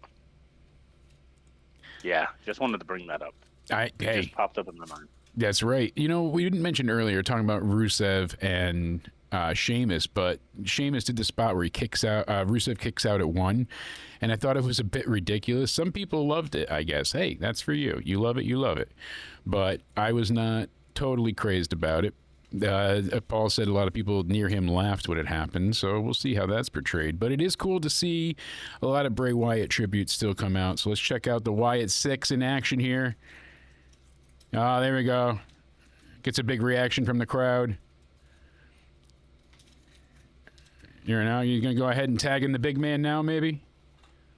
yeah, just wanted to bring that up. It just popped up in my mind. That's right. You know, we didn't mention earlier talking about Rusev and Sheamus, but Sheamus did the spot where he kicks out, Rusev kicks out at 1, and I thought it was a bit ridiculous. Some people loved it, I guess. Hey, that's for you. You love it, you love it. But I was not totally crazed about it. Paul said a lot of people near him laughed when it happened, so we'll see how that's portrayed. But it is cool to see a lot of Bray Wyatt tributes still come out. So let's check out the Wyatt 6 in action here. Oh, there we go. Gets a big reaction from the crowd. You're going to go ahead and tag in the big man now, maybe?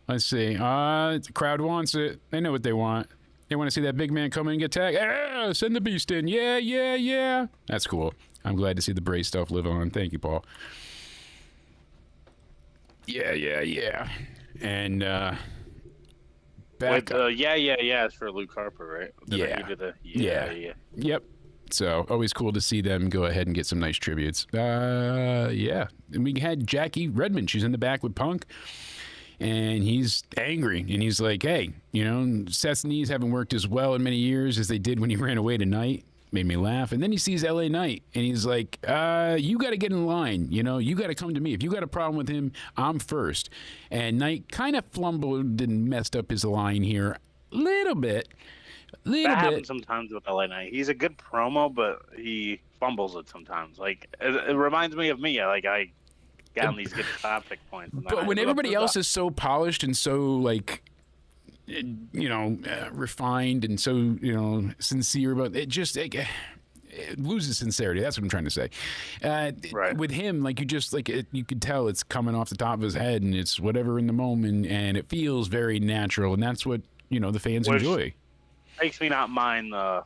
Let's see. The crowd wants it. They know what they want. They want to see that big man come in and get tagged. Ah, send the beast in. Yeah, yeah, yeah. That's cool. I'm glad to see the Bray stuff live on. Thank you, Paul. Yeah, yeah, yeah. And back up. Yeah, it's for Luke Harper, right? Yeah. Yep. So always cool to see them go ahead and get some nice tributes. Yeah. And we had Jackie Redmond. She's in the back with Punk. And he's angry. And he's like, hey, you know, Seth's knees haven't worked as well in many years as they did when he ran away tonight. Made me laugh. And then he sees LA Knight. And he's like, you got to get in line. You know, you got to come to me. If you got a problem with him, I'm first. And Knight kind of flumbled and messed up his line here a little bit. That happens sometimes with LA Knight. He's a good promo, but he fumbles it sometimes. Like it reminds me of me. Like I got on these good topic points. But when everybody else is so polished and so like, you know, refined and so, you know, sincere about it, just it loses sincerity. That's what I'm trying to say. Right. With him, like you just like you could tell it's coming off the top of his head and it's whatever in the moment, and it feels very natural, and that's what, you know, the fans enjoy. Makes me not mind the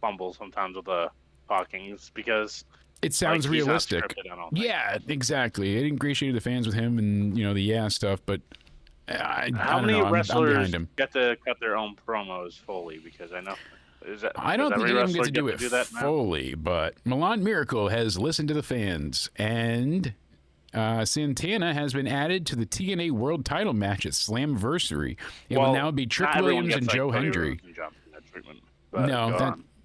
fumble sometimes with the talkings because it sounds like, realistic. Yeah, exactly. It ingratiated the fans with him and, you know, the stuff, but how many wrestlers get to cut their own promos fully? Because I know I don't think anyone gets to do it fully, but Milan Miracle has listened to the fans, and Santana has been added to the TNA World Title match at Slamversary. It will now be Trick Williams and Joe Hendry.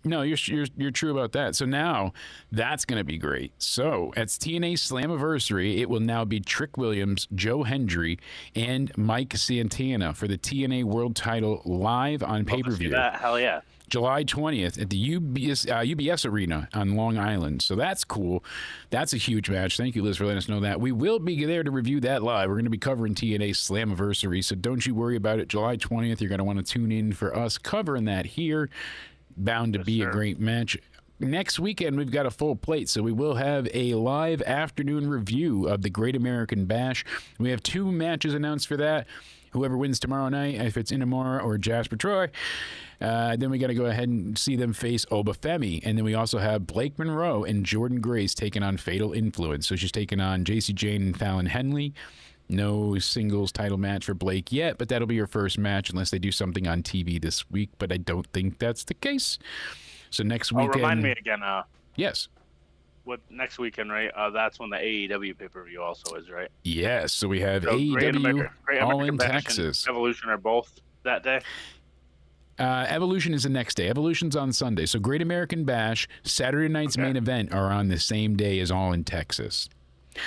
No, you're true about that. So now that's going to be great. So at TNA Slammiversary, it will now be Trick Williams, Joe Hendry, and Mike Santana for the TNA World Title live on pay-per-view. Hell yeah. July 20th at the UBS Arena on Long Island. So that's cool. That's a huge match. Thank you, Liz, for letting us know that. We will be there to review that live. We're going to be covering TNA Slammiversary, so don't you worry about it. July 20th, you're going to want to tune in for us covering that here. Bound to be a great match. Next weekend, we've got a full plate, so we will have a live afternoon review of the Great American Bash. We have 2 matches announced for that. Whoever wins tomorrow night, if it's Inamura or Jasper Troy, then we got to go ahead and see them face Obafemi. And then we also have Blake Monroe and Jordan Grace taking on Fatal Influence. So she's taking on JC Jane and Fallon Henley. No singles title match for Blake yet, but that'll be her first match unless they do something on TV this week. But I don't think that's the case. So next weekend. Remind me again. Yes. What next weekend, right? That's when the AEW pay-per-view also is, right? Yes. So we have AEW Great all American in Bash Texas. And Evolution are both that day. Evolution is the next day. Evolution's on Sunday. So Great American Bash, Saturday night's main event are on the same day as All in Texas.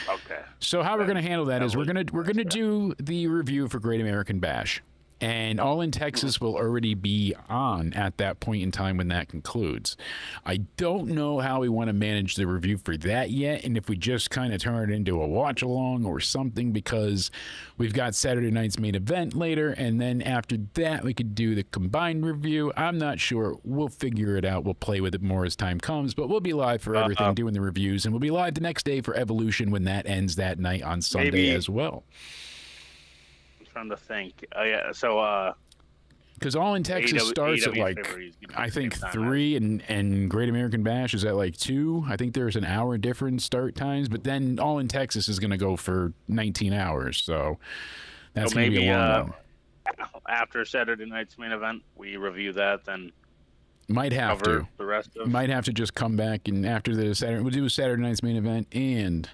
Okay. So how we're going to handle that is we're going to do the review for Great American Bash, and All in Texas will already be on at that point in time when that concludes. I don't know how we want to manage the review for that yet, and if we just kind of turn it into a watch along or something, because we've got Saturday night's main event later, and then after that we could do the combined review. I'm not sure. We'll figure it out. We'll play with it more as time comes, but we'll be live for everything, doing the reviews, and we'll be live the next day for Evolution when that ends that night on Sunday as well. Trying to think. Yeah. So because All in Texas starts at like, I think 3, and Great American Bash is at like 2. I think there's an hour difference start times, but then All in Texas is going to go for 19 hours. So that's going to be a long one. After Saturday night's main event, we review that, then might have cover to. The rest of. Might have to just come back, and after the Saturday, we'll do Saturday night's main event and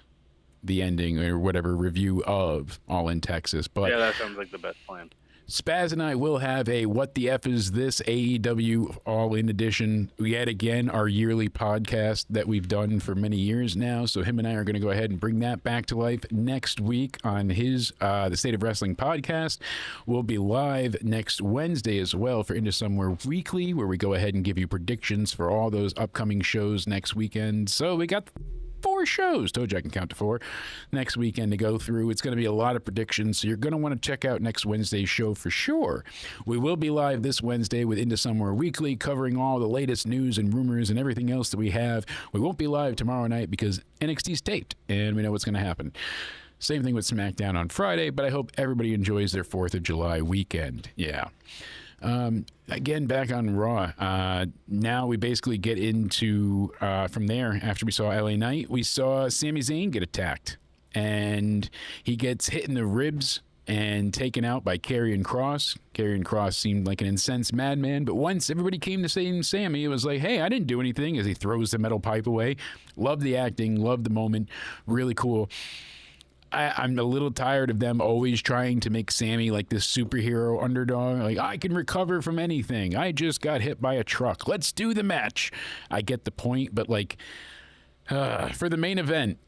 the ending or whatever review of All in Texas. But yeah, that sounds like the best plan. Spaz and I will have a What the F is this AEW All In edition, yet again, our yearly podcast that we've done for many years now. So him and I are going to go ahead and bring that back to life next week on his The State of Wrestling podcast. We'll be live next Wednesday as well for Into Somewhere Weekly, where we go ahead and give you predictions for all those upcoming shows next weekend. So we got 4 shows. Told you I can count to 4 next weekend to go through. It's going to be a lot of predictions, so you're going to want to check out next Wednesday's show for sure. We will be live this Wednesday with Into Somewhere Weekly, covering all the latest news and rumors and everything else that we have. We won't be live tomorrow night because NXT's taped, and we know what's going to happen. Same thing with SmackDown on Friday, but I hope everybody enjoys their 4th of July weekend. Yeah. Again, back on Raw. Now we basically get into, from there, after we saw LA Knight, we saw Sami Zayn get attacked. And he gets hit in the ribs and taken out by Karrion Kross. Karrion Kross seemed like an incensed madman, but once everybody came to say Sammy, it was like, hey, I didn't do anything, as he throws the metal pipe away. Loved the acting, loved the moment. Really cool. I'm a little tired of them always trying to make Sammy like this superhero underdog. Like, I can recover from anything. I just got hit by a truck. Let's do the match. I get the point, but like, for the main event,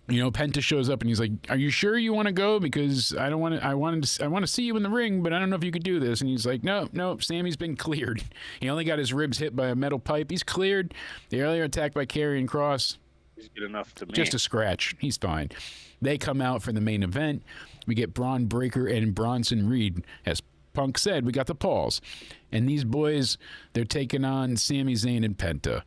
you know, Penta shows up and he's like, "Are you sure you want to go? Because I want to see you in the ring, but I don't know if you could do this." And he's like, "No, Sammy's been cleared. He only got his ribs hit by a metal pipe. He's cleared. The earlier attack by Karrion Kross, He's good enough to me. just a scratch. He's fine." They come out for the main event. We get Braun Breaker and Bronson Reed. As Punk said, we got the Pauls. And these boys, they're taking on Sami Zayn and Penta.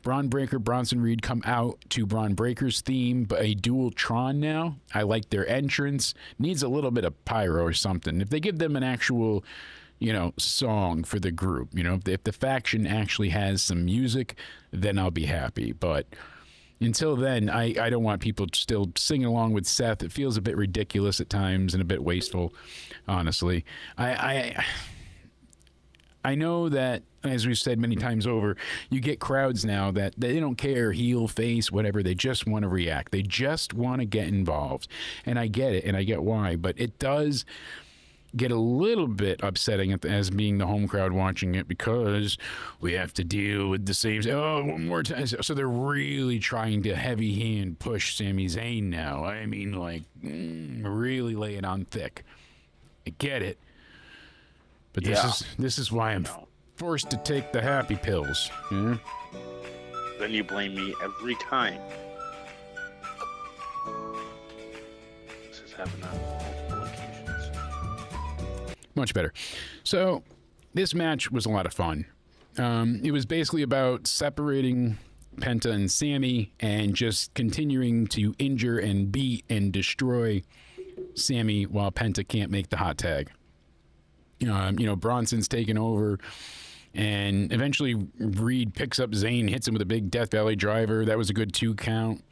Braun Breaker, Bronson Reed come out to Braun Breaker's theme, but a dual Tron now. I like their entrance. Needs a little bit of pyro or something. If they give them an actual, you know, song for the group, you know, if the faction actually has some music, then I'll be happy. But until then, I don't want people still singing along with Seth. It feels a bit ridiculous at times and a bit wasteful, honestly. I know that, as we've said many times over, you get crowds now that they don't care, heel, face, whatever. They just want to react. They just want to get involved. And I get it, and I get why. But it does get a little bit upsetting as being the home crowd watching it, because we have to deal with the same, one more time. So they're really trying to heavy hand push Sami Zayn now. I mean, like, really lay it on thick. I get it. But this is why I'm forced to take the happy pills. Yeah? Then you blame me every time. This has happened on multiple occasions. Much better. So this match was a lot of fun. It was basically about separating Penta and Sammy and just continuing to injure and beat and destroy Sammy while Penta can't make the hot tag. You know, Bronson's taken over, and eventually Reed picks up Zayn, hits him with a big Death Valley driver. That was a good 2 count.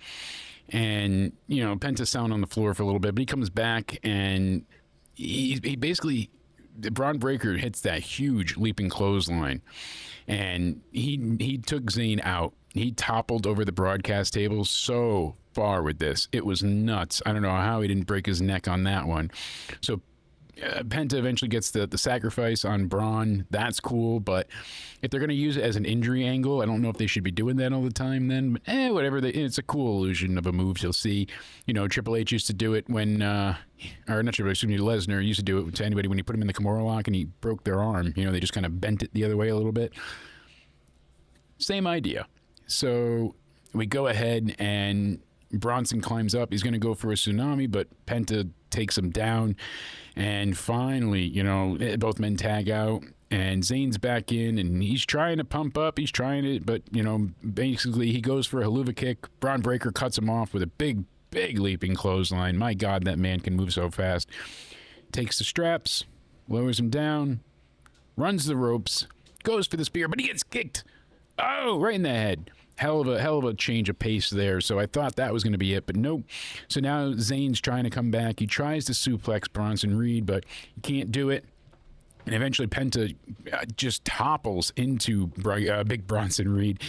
And, you know, Penta's sound on the floor for a little bit, but he comes back and he basically, Braun Breaker hits that huge leaping clothesline, and he took Zayn out. He toppled over the broadcast table so far with this. It was nuts. I don't know how he didn't break his neck on that one. So Penta eventually gets the sacrifice on Braun. That's cool, but if they're going to use it as an injury angle, I don't know if they should be doing that all the time then. But, whatever. It's a cool illusion of a move. You'll see, Triple H used to do it when, or not Triple H, excuse me, Lesnar used to do it to anybody when he put him in the Kimura lock and he broke their arm. They just kind of bent it the other way a little bit. Same idea. So we go ahead and Bronson climbs up. He's going to go for a tsunami, but Penta takes him down. And finally, both men tag out. And Zayn's back in, and he's trying to pump up. He's trying it, but, basically he goes for a haluva kick. Braun Breaker cuts him off with a big, big leaping clothesline. My God, that man can move so fast. Takes the straps, lowers him down, runs the ropes, goes for the spear, but he gets kicked. Oh, right in the head. Hell of a change of pace there. So I thought that was going to be it, but nope. So now Zayn's trying to come back. He tries to suplex Bronson Reed, but he can't do it. And eventually Penta just topples into big Bronson Reed.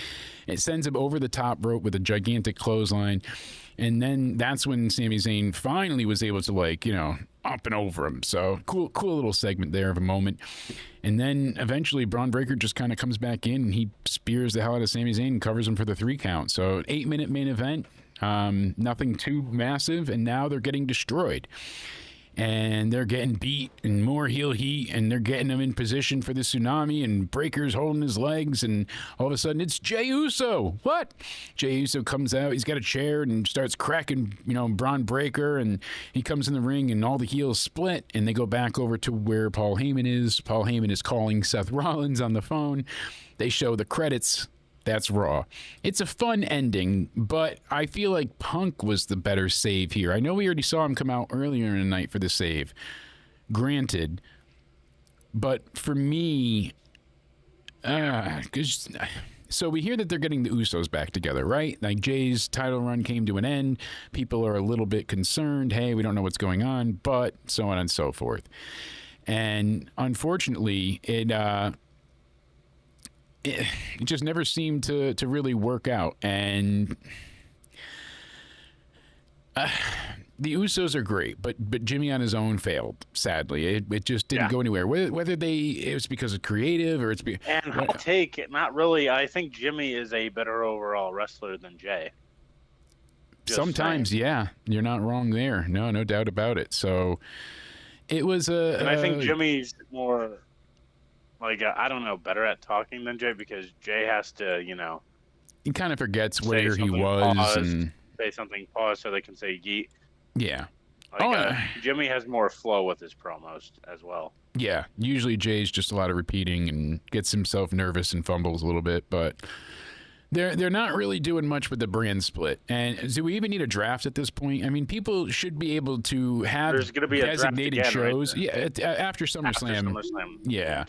It sends him over the top rope with a gigantic clothesline. And then that's when Sami Zayn finally was able to, up and over him. So cool little segment there of a moment. And then eventually Braun Breaker just kind of comes back in and he spears the hell out of Sami Zayn and covers him for the 3 count. So 8-minute main event, nothing too massive, and now they're getting destroyed. And they're getting beat and more heel heat, and they're getting him in position for the tsunami, and Breaker's holding his legs, and all of a sudden it's Jey Uso. What? Jey Uso comes out, he's got a chair and starts cracking, Braun Breaker, and he comes in the ring and all the heels split, and they go back over to where Paul Heyman is. Paul Heyman is calling Seth Rollins on the phone. They show the credits. That's Raw. It's a fun ending, but I feel like Punk was the better save here. I know we already saw him come out earlier in the night for the save. Granted. But for me, so we hear that they're getting the Usos back together, right? Like Jay's title run came to an end. People are a little bit concerned. Hey, we don't know what's going on, but so on and so forth. And unfortunately, it just never seemed to really work out. And the Usos are great, but Jimmy on his own failed, sadly. It just didn't go anywhere. Whether it was because of creative or it's... And I'll take it, not really. I think Jimmy is a better overall wrestler than Jay. Sometimes, yeah. You're not wrong there. No doubt about it. So it was And I think Jimmy's more... I don't know, better at talking than Jay, because Jay has to, he kind of forgets where he was. Say something, pause, so they can say yeet. Yeah. Jimmy has more flow with his promos as well. Yeah. Usually Jay's just a lot of repeating and gets himself nervous and fumbles a little bit, but they're not really doing much with the brand split. And do we even need a draft at this point? I mean, people should be able to have There's going to be designated a draft again, shows. Right? Yeah, after SummerSlam. Yeah.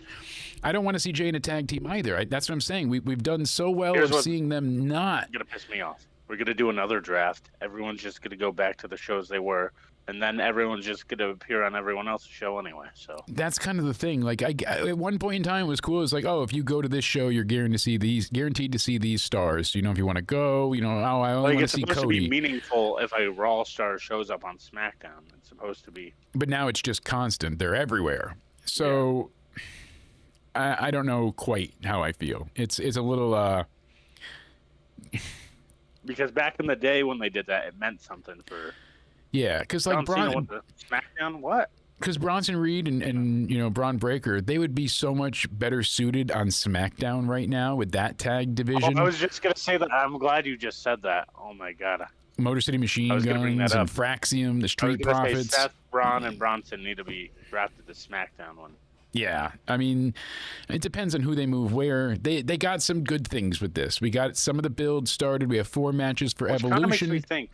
I don't want to see Jay in a tag team either. That's what I'm saying. We've done so well of seeing them not. It's going to piss me off. We're going to do another draft. Everyone's just going to go back to the shows they were. And then everyone's just going to appear on everyone else's show anyway. So that's kind of the thing. At one point in time, it was cool. It was like, if you go to this show, you're guaranteed to see these stars. If you want to go, I only want to see Cody. It's supposed to be meaningful if a Raw star shows up on SmackDown. It's supposed to be. But now it's just constant. They're everywhere. So I don't know quite how I feel. It's a little. Because back in the day when they did that, it meant something for. Yeah, because SmackDown, what? Because Bronson Reed and Braun Breaker, they would be so much better suited on SmackDown right now with that tag division. I was just gonna say that. I'm glad you just said that. Oh my God. Motor City Machine Guns and Fraxium, the Street Profits. Seth, Braun, and Bronson need to be drafted to SmackDown one. Yeah, I mean, it depends on who they move where. They got some good things with this. We got some of the builds started. We have 4 matches for Evolution. Kind of makes me think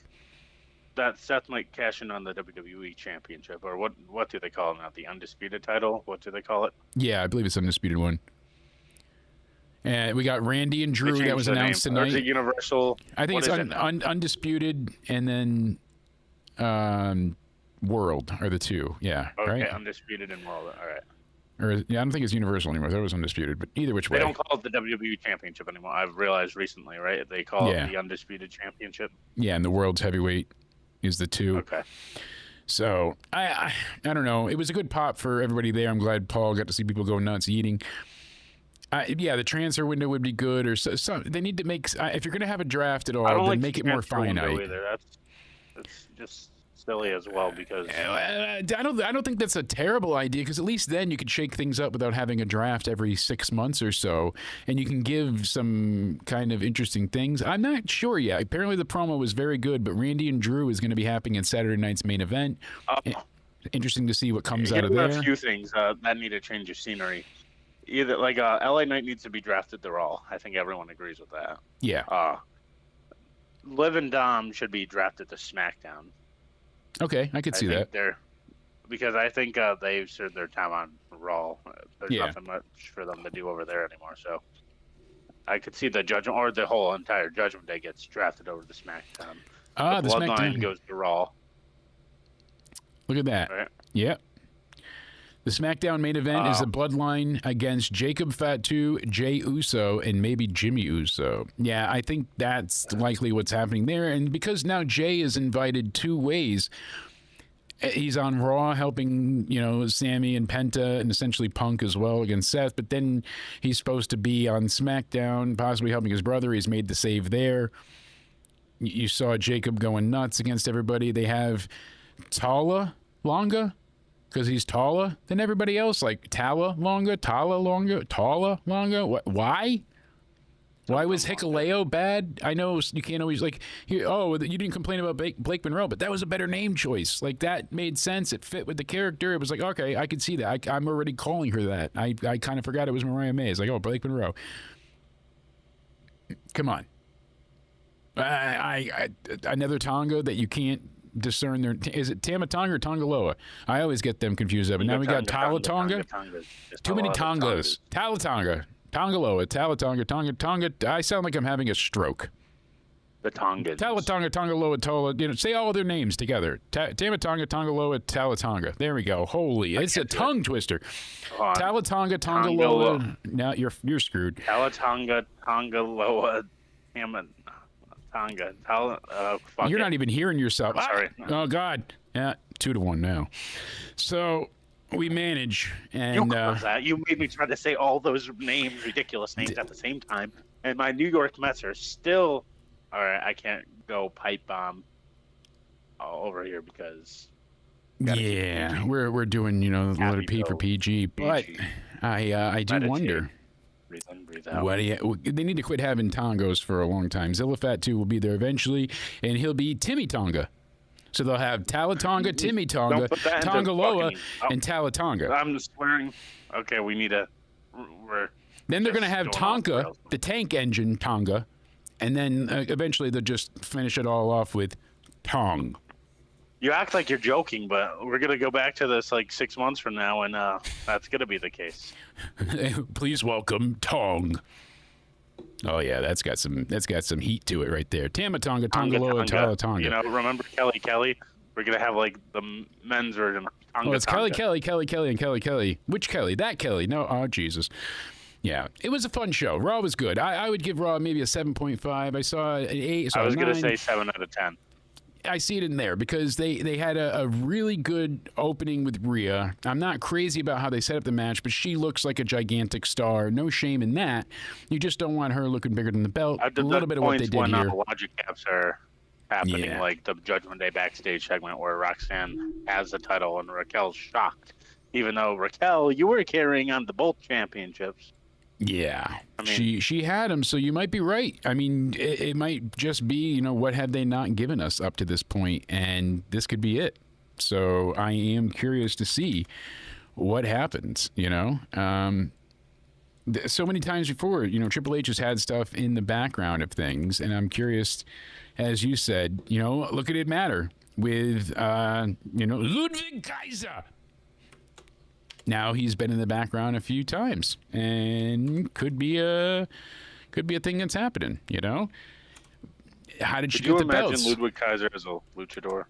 that Seth might cash in on the WWE Championship, or what do they call it now? The Undisputed title? What do they call it? Yeah, I believe it's Undisputed one. And we got Randy and Drew that was announced tonight. Or is it Universal? I think it's Undisputed and then World are the two. Yeah. Okay, right? Undisputed and World. All right. Or I don't think it's Universal anymore. That was Undisputed, but either which way. They don't call it the WWE Championship anymore. I've realized recently, right? They call it the Undisputed Championship. Yeah, and the World's Heavyweight is the 2. Okay. So I don't know. It was a good pop for everybody there. I'm glad Paul got to see people go nuts eating. Yeah, the transfer window would be good, or some. They need to make if you're going to have a draft at all, I don't then like make the it more transfer window finite. either. That's just silly as well because I don't think that's a terrible idea because at least then you could shake things up without having a draft every 6 months or so, and you can give some kind of interesting things. I'm not sure yet. Apparently the promo was very good, but Randy and Drew is going to be happening in Saturday night's main event. Interesting to see what comes out of there. A few things that need to change of scenery. Either like LA Knight needs to be drafted to Raw. I think everyone agrees with that. Yeah. Liv and Dom should be drafted to SmackDown. Okay, I could see that. Because I think they've served their time on Raw. There's nothing much for them to do over there anymore. So I could see the Judgment or the whole entire Judgment Day gets drafted over to SmackDown. The Bloodline SmackDown goes to Raw. Look at that. Right? Yep. The SmackDown main event is the Bloodline against Jacob Fatu, Jey Uso, and maybe Jimmy Uso. Yeah, I think that's likely what's happening there. And because now Jey is invited 2 ways, he's on Raw helping, Sammy and Penta and essentially Punk as well against Seth. But then he's supposed to be on SmackDown, possibly helping his brother. He's made the save there. You saw Jacob going nuts against everybody. They have Tala Longa, because he's taller than everybody else, like Tala Longa. Why? Why was Hikuleo bad? I know you can't always you didn't complain about Blake Monroe, but that was a better name choice. Like that made sense. It fit with the character. It was like, okay, I could see that. I'm already calling her that. I kind of forgot it was Mariah May. It's like, oh, Blake Monroe. Come on. Another Tonga that you can't discern their. Is it Tamatonga or Tongaloa? I always get them confused up. But now we got Talatonga. Too many Tongas. Talatonga, Tongaloa, Talatonga, Tonga. I sound like I'm having a stroke. The Tongas. Talatonga, Tongaloa, Tola. Say all their names together. Tamatonga, Tongaloa, Talatonga. There we go. Holy, it's a tongue twister. Talatonga, Tongaloa. Now you're screwed. Talatonga, Tongaloa, Tonga. You're not even hearing yourself. Sorry. Oh, God. Yeah, 2-1 now. So we manage. And that. You made me try to say all those names, ridiculous names at the same time. And my New York Mets are still... All right, I can't go pipe bomb over here because... Yeah, we're doing, the letter P for PG. But I do wonder... Breathe in, breathe out. They need to quit having Tongos for a long time. Zillafat 2 will be there eventually, and he'll be Timmy Tonga. So they'll have Talatonga, Timmy Tonga, Tongaloa, and Talatonga. I'm swearing. Okay, we need to... Then they're going to have Tonka, the tank engine Tonga, and then eventually they'll just finish it all off with Tong. You act like you're joking, but we're going to go back to this like 6 months from now, and that's going to be the case. Please welcome Tong. Oh yeah, that's got some heat to it right there. Tamatonga, Tongaloa, Talatonga. Remember Kelly? We're going to have like the men's version of Tonga. Oh, it's Kelly, and Kelly. Which Kelly? That Kelly. No, oh Jesus. Yeah, it was a fun show. Raw was good. I would give Raw maybe a 7.5. I saw an 8. I was going to say 7 out of 10. I see it in there because they had a really good opening with Rhea. I'm not crazy about how they set up the match, but she looks like a gigantic star. No shame in that. You just don't want her looking bigger than the belt. A little bit of what they did when here. The logic gaps are happening, like the Judgment Day backstage segment where Roxanne has the title and Raquel's shocked. Even though, Raquel, you were carrying on the both championships. Yeah, she had him, so you might be right. I mean, it might just be, what have they not given us up to this point, and this could be it. So I am curious to see what happens, So many times before, Triple H has had stuff in the background of things, and I'm curious, as you said, look at it matter with, Ludwig Kaiser. Now he's been in the background a few times, and could be a thing that's happening. How did she get the belts? Could you imagine Ludwig Kaiser as a luchador?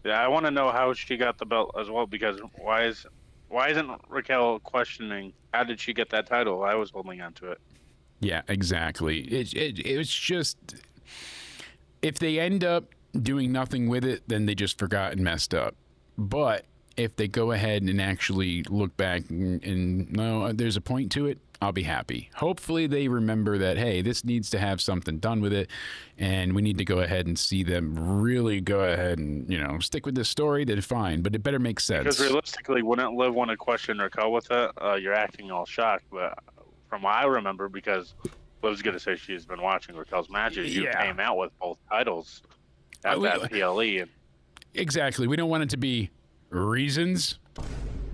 Yeah, I want to know how she got the belt as well. Because why isn't Raquel questioning how did she get that title? I was holding on to it. Yeah, exactly. It was just if they end up doing nothing with it, then they just forgot and messed up. But if they go ahead and actually look back and no, there's a point to it, I'll be happy. Hopefully they remember that, hey, this needs to have something done with it, and we need to go ahead and see them really go ahead and, stick with this story, then fine, but it better make sense. Because realistically, wouldn't Liv want to question Raquel with it? You're acting all shocked, but from what I remember, because Liv's going to say she's been watching Raquel's matches, you came out with both titles at that PLE. And exactly. We don't want it to be reasons.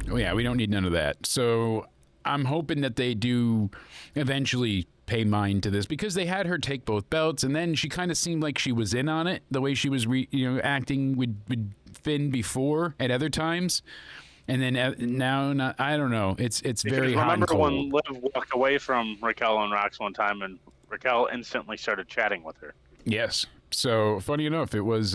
Oh, yeah, we don't need none of that. So I'm hoping that they do eventually pay mind to this, because they had her take both belts, and then she kind of seemed like she was in on it, the way she was acting with Finn before at other times, and then now not. I don't know. It's very hot and cold. Remember when Liv walked away from Raquel and Rox one time, and Raquel instantly started chatting with her? Yes. So funny enough, it was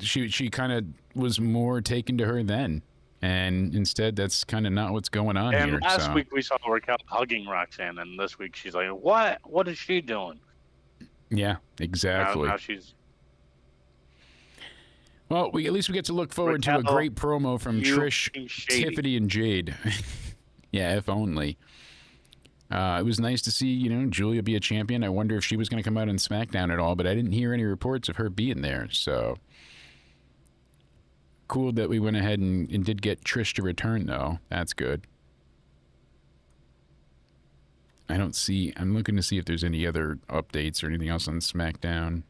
she kind of was more taken to her then. And instead, that's kind of not what's going on here. And last week we saw Raquel hugging Roxanne, and this week she's like, "What? What is she doing?" Yeah, exactly. Now she's. Well, at least we get to look forward to a great promo from Trish, Tiffany, and Jade. Yeah, if only. It was nice to see, Julia be a champion. I wonder if she was going to come out on SmackDown at all, but I didn't hear any reports of her being there, so. Cool that we went ahead and did get Trish to return, though. That's good. I'm looking to see if there's any other updates or anything else on SmackDown.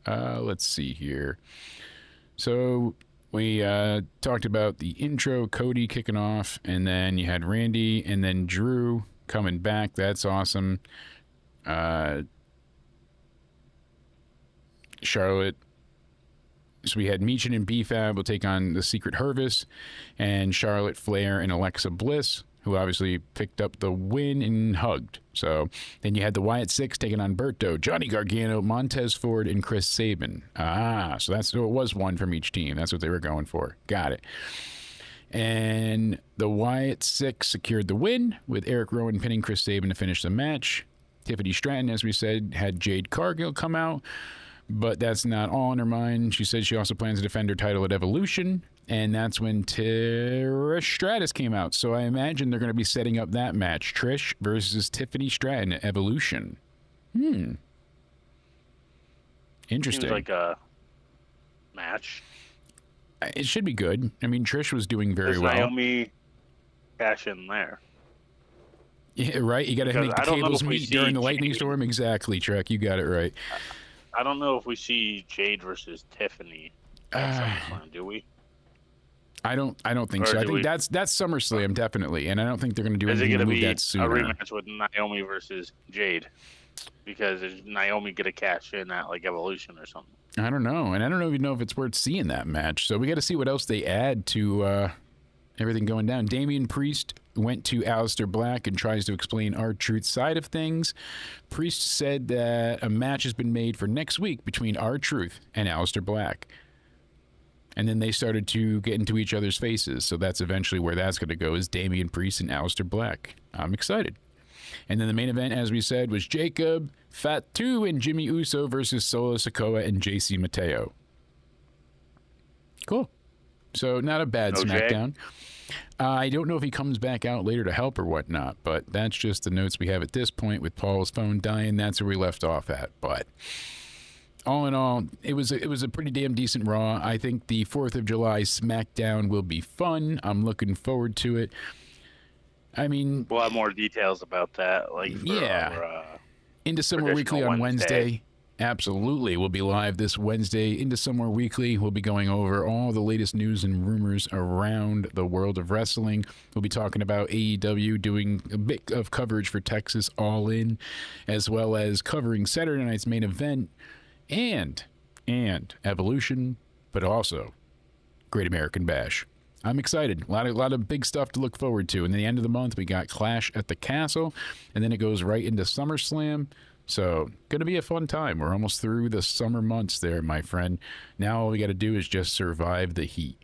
Let's see here. So we talked about the intro, Cody kicking off, and then you had Randy, and then Drew coming back. That's awesome. Charlotte. So we had Meechin and B-Fab will take on the Secret Harvest, and Charlotte Flair and Alexa Bliss, who obviously picked up the win and hugged. So then you had the Wyatt Six taking on Berto, Johnny Gargano, Montez Ford, and Chris Sabin. So it was one from each team. That's what they were going for. Got it. And the Wyatt Six secured the win, with Eric Rowan pinning Chris Sabin to finish the match. Tiffany Stratton, as we said, had Jade Cargill come out. But that's not all in her mind. She said she also plans to defend her title at Evolution. And that's when Trish Stratus came out. So I imagine they're going to be setting up that match. Trish versus Tiffany Stratton at Evolution. Interesting. Seems like a match. It should be good. I mean, Trish was doing very well. Naomi cash in there? Yeah, right? You got to make the cables meet during the lightning storm. Exactly, Trek. You got it right. I don't know if we see Jade versus Tiffany at SummerSlam, do we? I don't think so. I think that's SummerSlam, definitely, and I don't think they're going to do anything to move that sooner. Is it going to be a rematch with Naomi versus Jade? Because is Naomi going to cash in at Evolution or something? I don't know, and I don't even know if it's worth seeing that match. So we got to see what else they add to everything going down. Damian Priest went to Aleister Black and tries to explain R-Truth's side of things. Priest said that a match has been made for next week between R-Truth and Aleister Black. And then they started to get into each other's faces. So that's eventually where that's going to go, is Damian Priest and Aleister Black. I'm excited. And then the main event, as we said, was Jacob, Fatu, and Jimmy Uso versus Solo Sikoa and JC Mateo. Cool. So not a bad SmackDown. I don't know if he comes back out later to help or whatnot, but that's just the notes we have at this point. With Paul's phone dying, that's where we left off at. But all in all, it was a pretty damn decent Raw. I think the 4th of July SmackDown will be fun. I'm looking forward to it. I mean, we'll have more details about that. Into Somewhere Weekly on Wednesday. Absolutely. We'll be live this Wednesday into Somewhere Weekly. We'll be going over all the latest news and rumors around the world of wrestling. We'll be talking about AEW doing a bit of coverage for Texas All In, as well as covering Saturday night's main event and Evolution, but also Great American Bash. I'm excited. A lot of big stuff to look forward to. And at the end of the month, we got Clash at the Castle, and then it goes right into SummerSlam. So, going to be a fun time. We're almost through the summer months there, my friend. Now all we got to do is just survive the heat.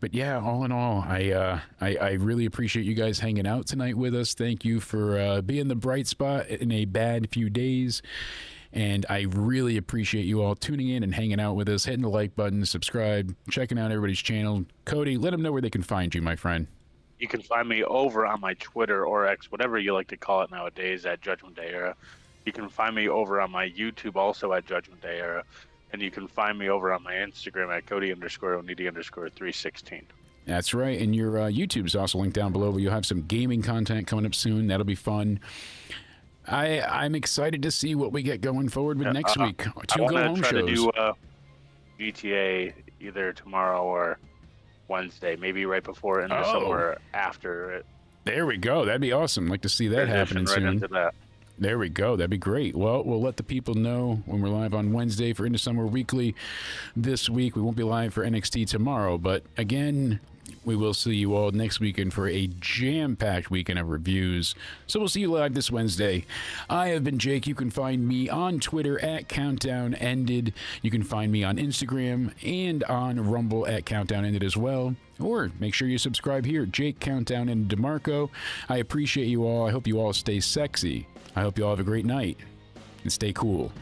But yeah, all in all, I really appreciate you guys hanging out tonight with us. Thank you for being the bright spot in a bad few days. And I really appreciate you all tuning in and hanging out with us, hitting the like button, subscribe, checking out everybody's channel. Cody, let them know where they can find you, my friend. You can find me over on my Twitter or X, whatever you like to call it nowadays, at Judgment Day Era. You can find me over on my YouTube also at Judgment Day Era. And you can find me over on my Instagram at Cody_Onidi_316. That's right. And your YouTube's also linked down below, where you'll have some gaming content coming up soon. That'll be fun. I'm excited to see what we get going forward with next week. Two go-home shows. I want to try to do GTA either tomorrow or Wednesday, maybe right before and somewhere after it. There we go. That'd be awesome. Like to see that happening soon. Into that. There we go. That'd be great. Well, we'll let the people know when we're live on Wednesday for Into Summer Weekly this week. We won't be live for NXT tomorrow, but again, we will see you all next weekend for a jam-packed weekend of reviews. So we'll see you live this Wednesday. I have been Jake. You can find me on Twitter at CountdownEnded. You can find me on Instagram and on Rumble at CountdownEnded as well. Or make sure you subscribe here, Jake Countdown and DeMarco. I appreciate you all. I hope you all stay sexy. I hope you all have a great night and stay cool.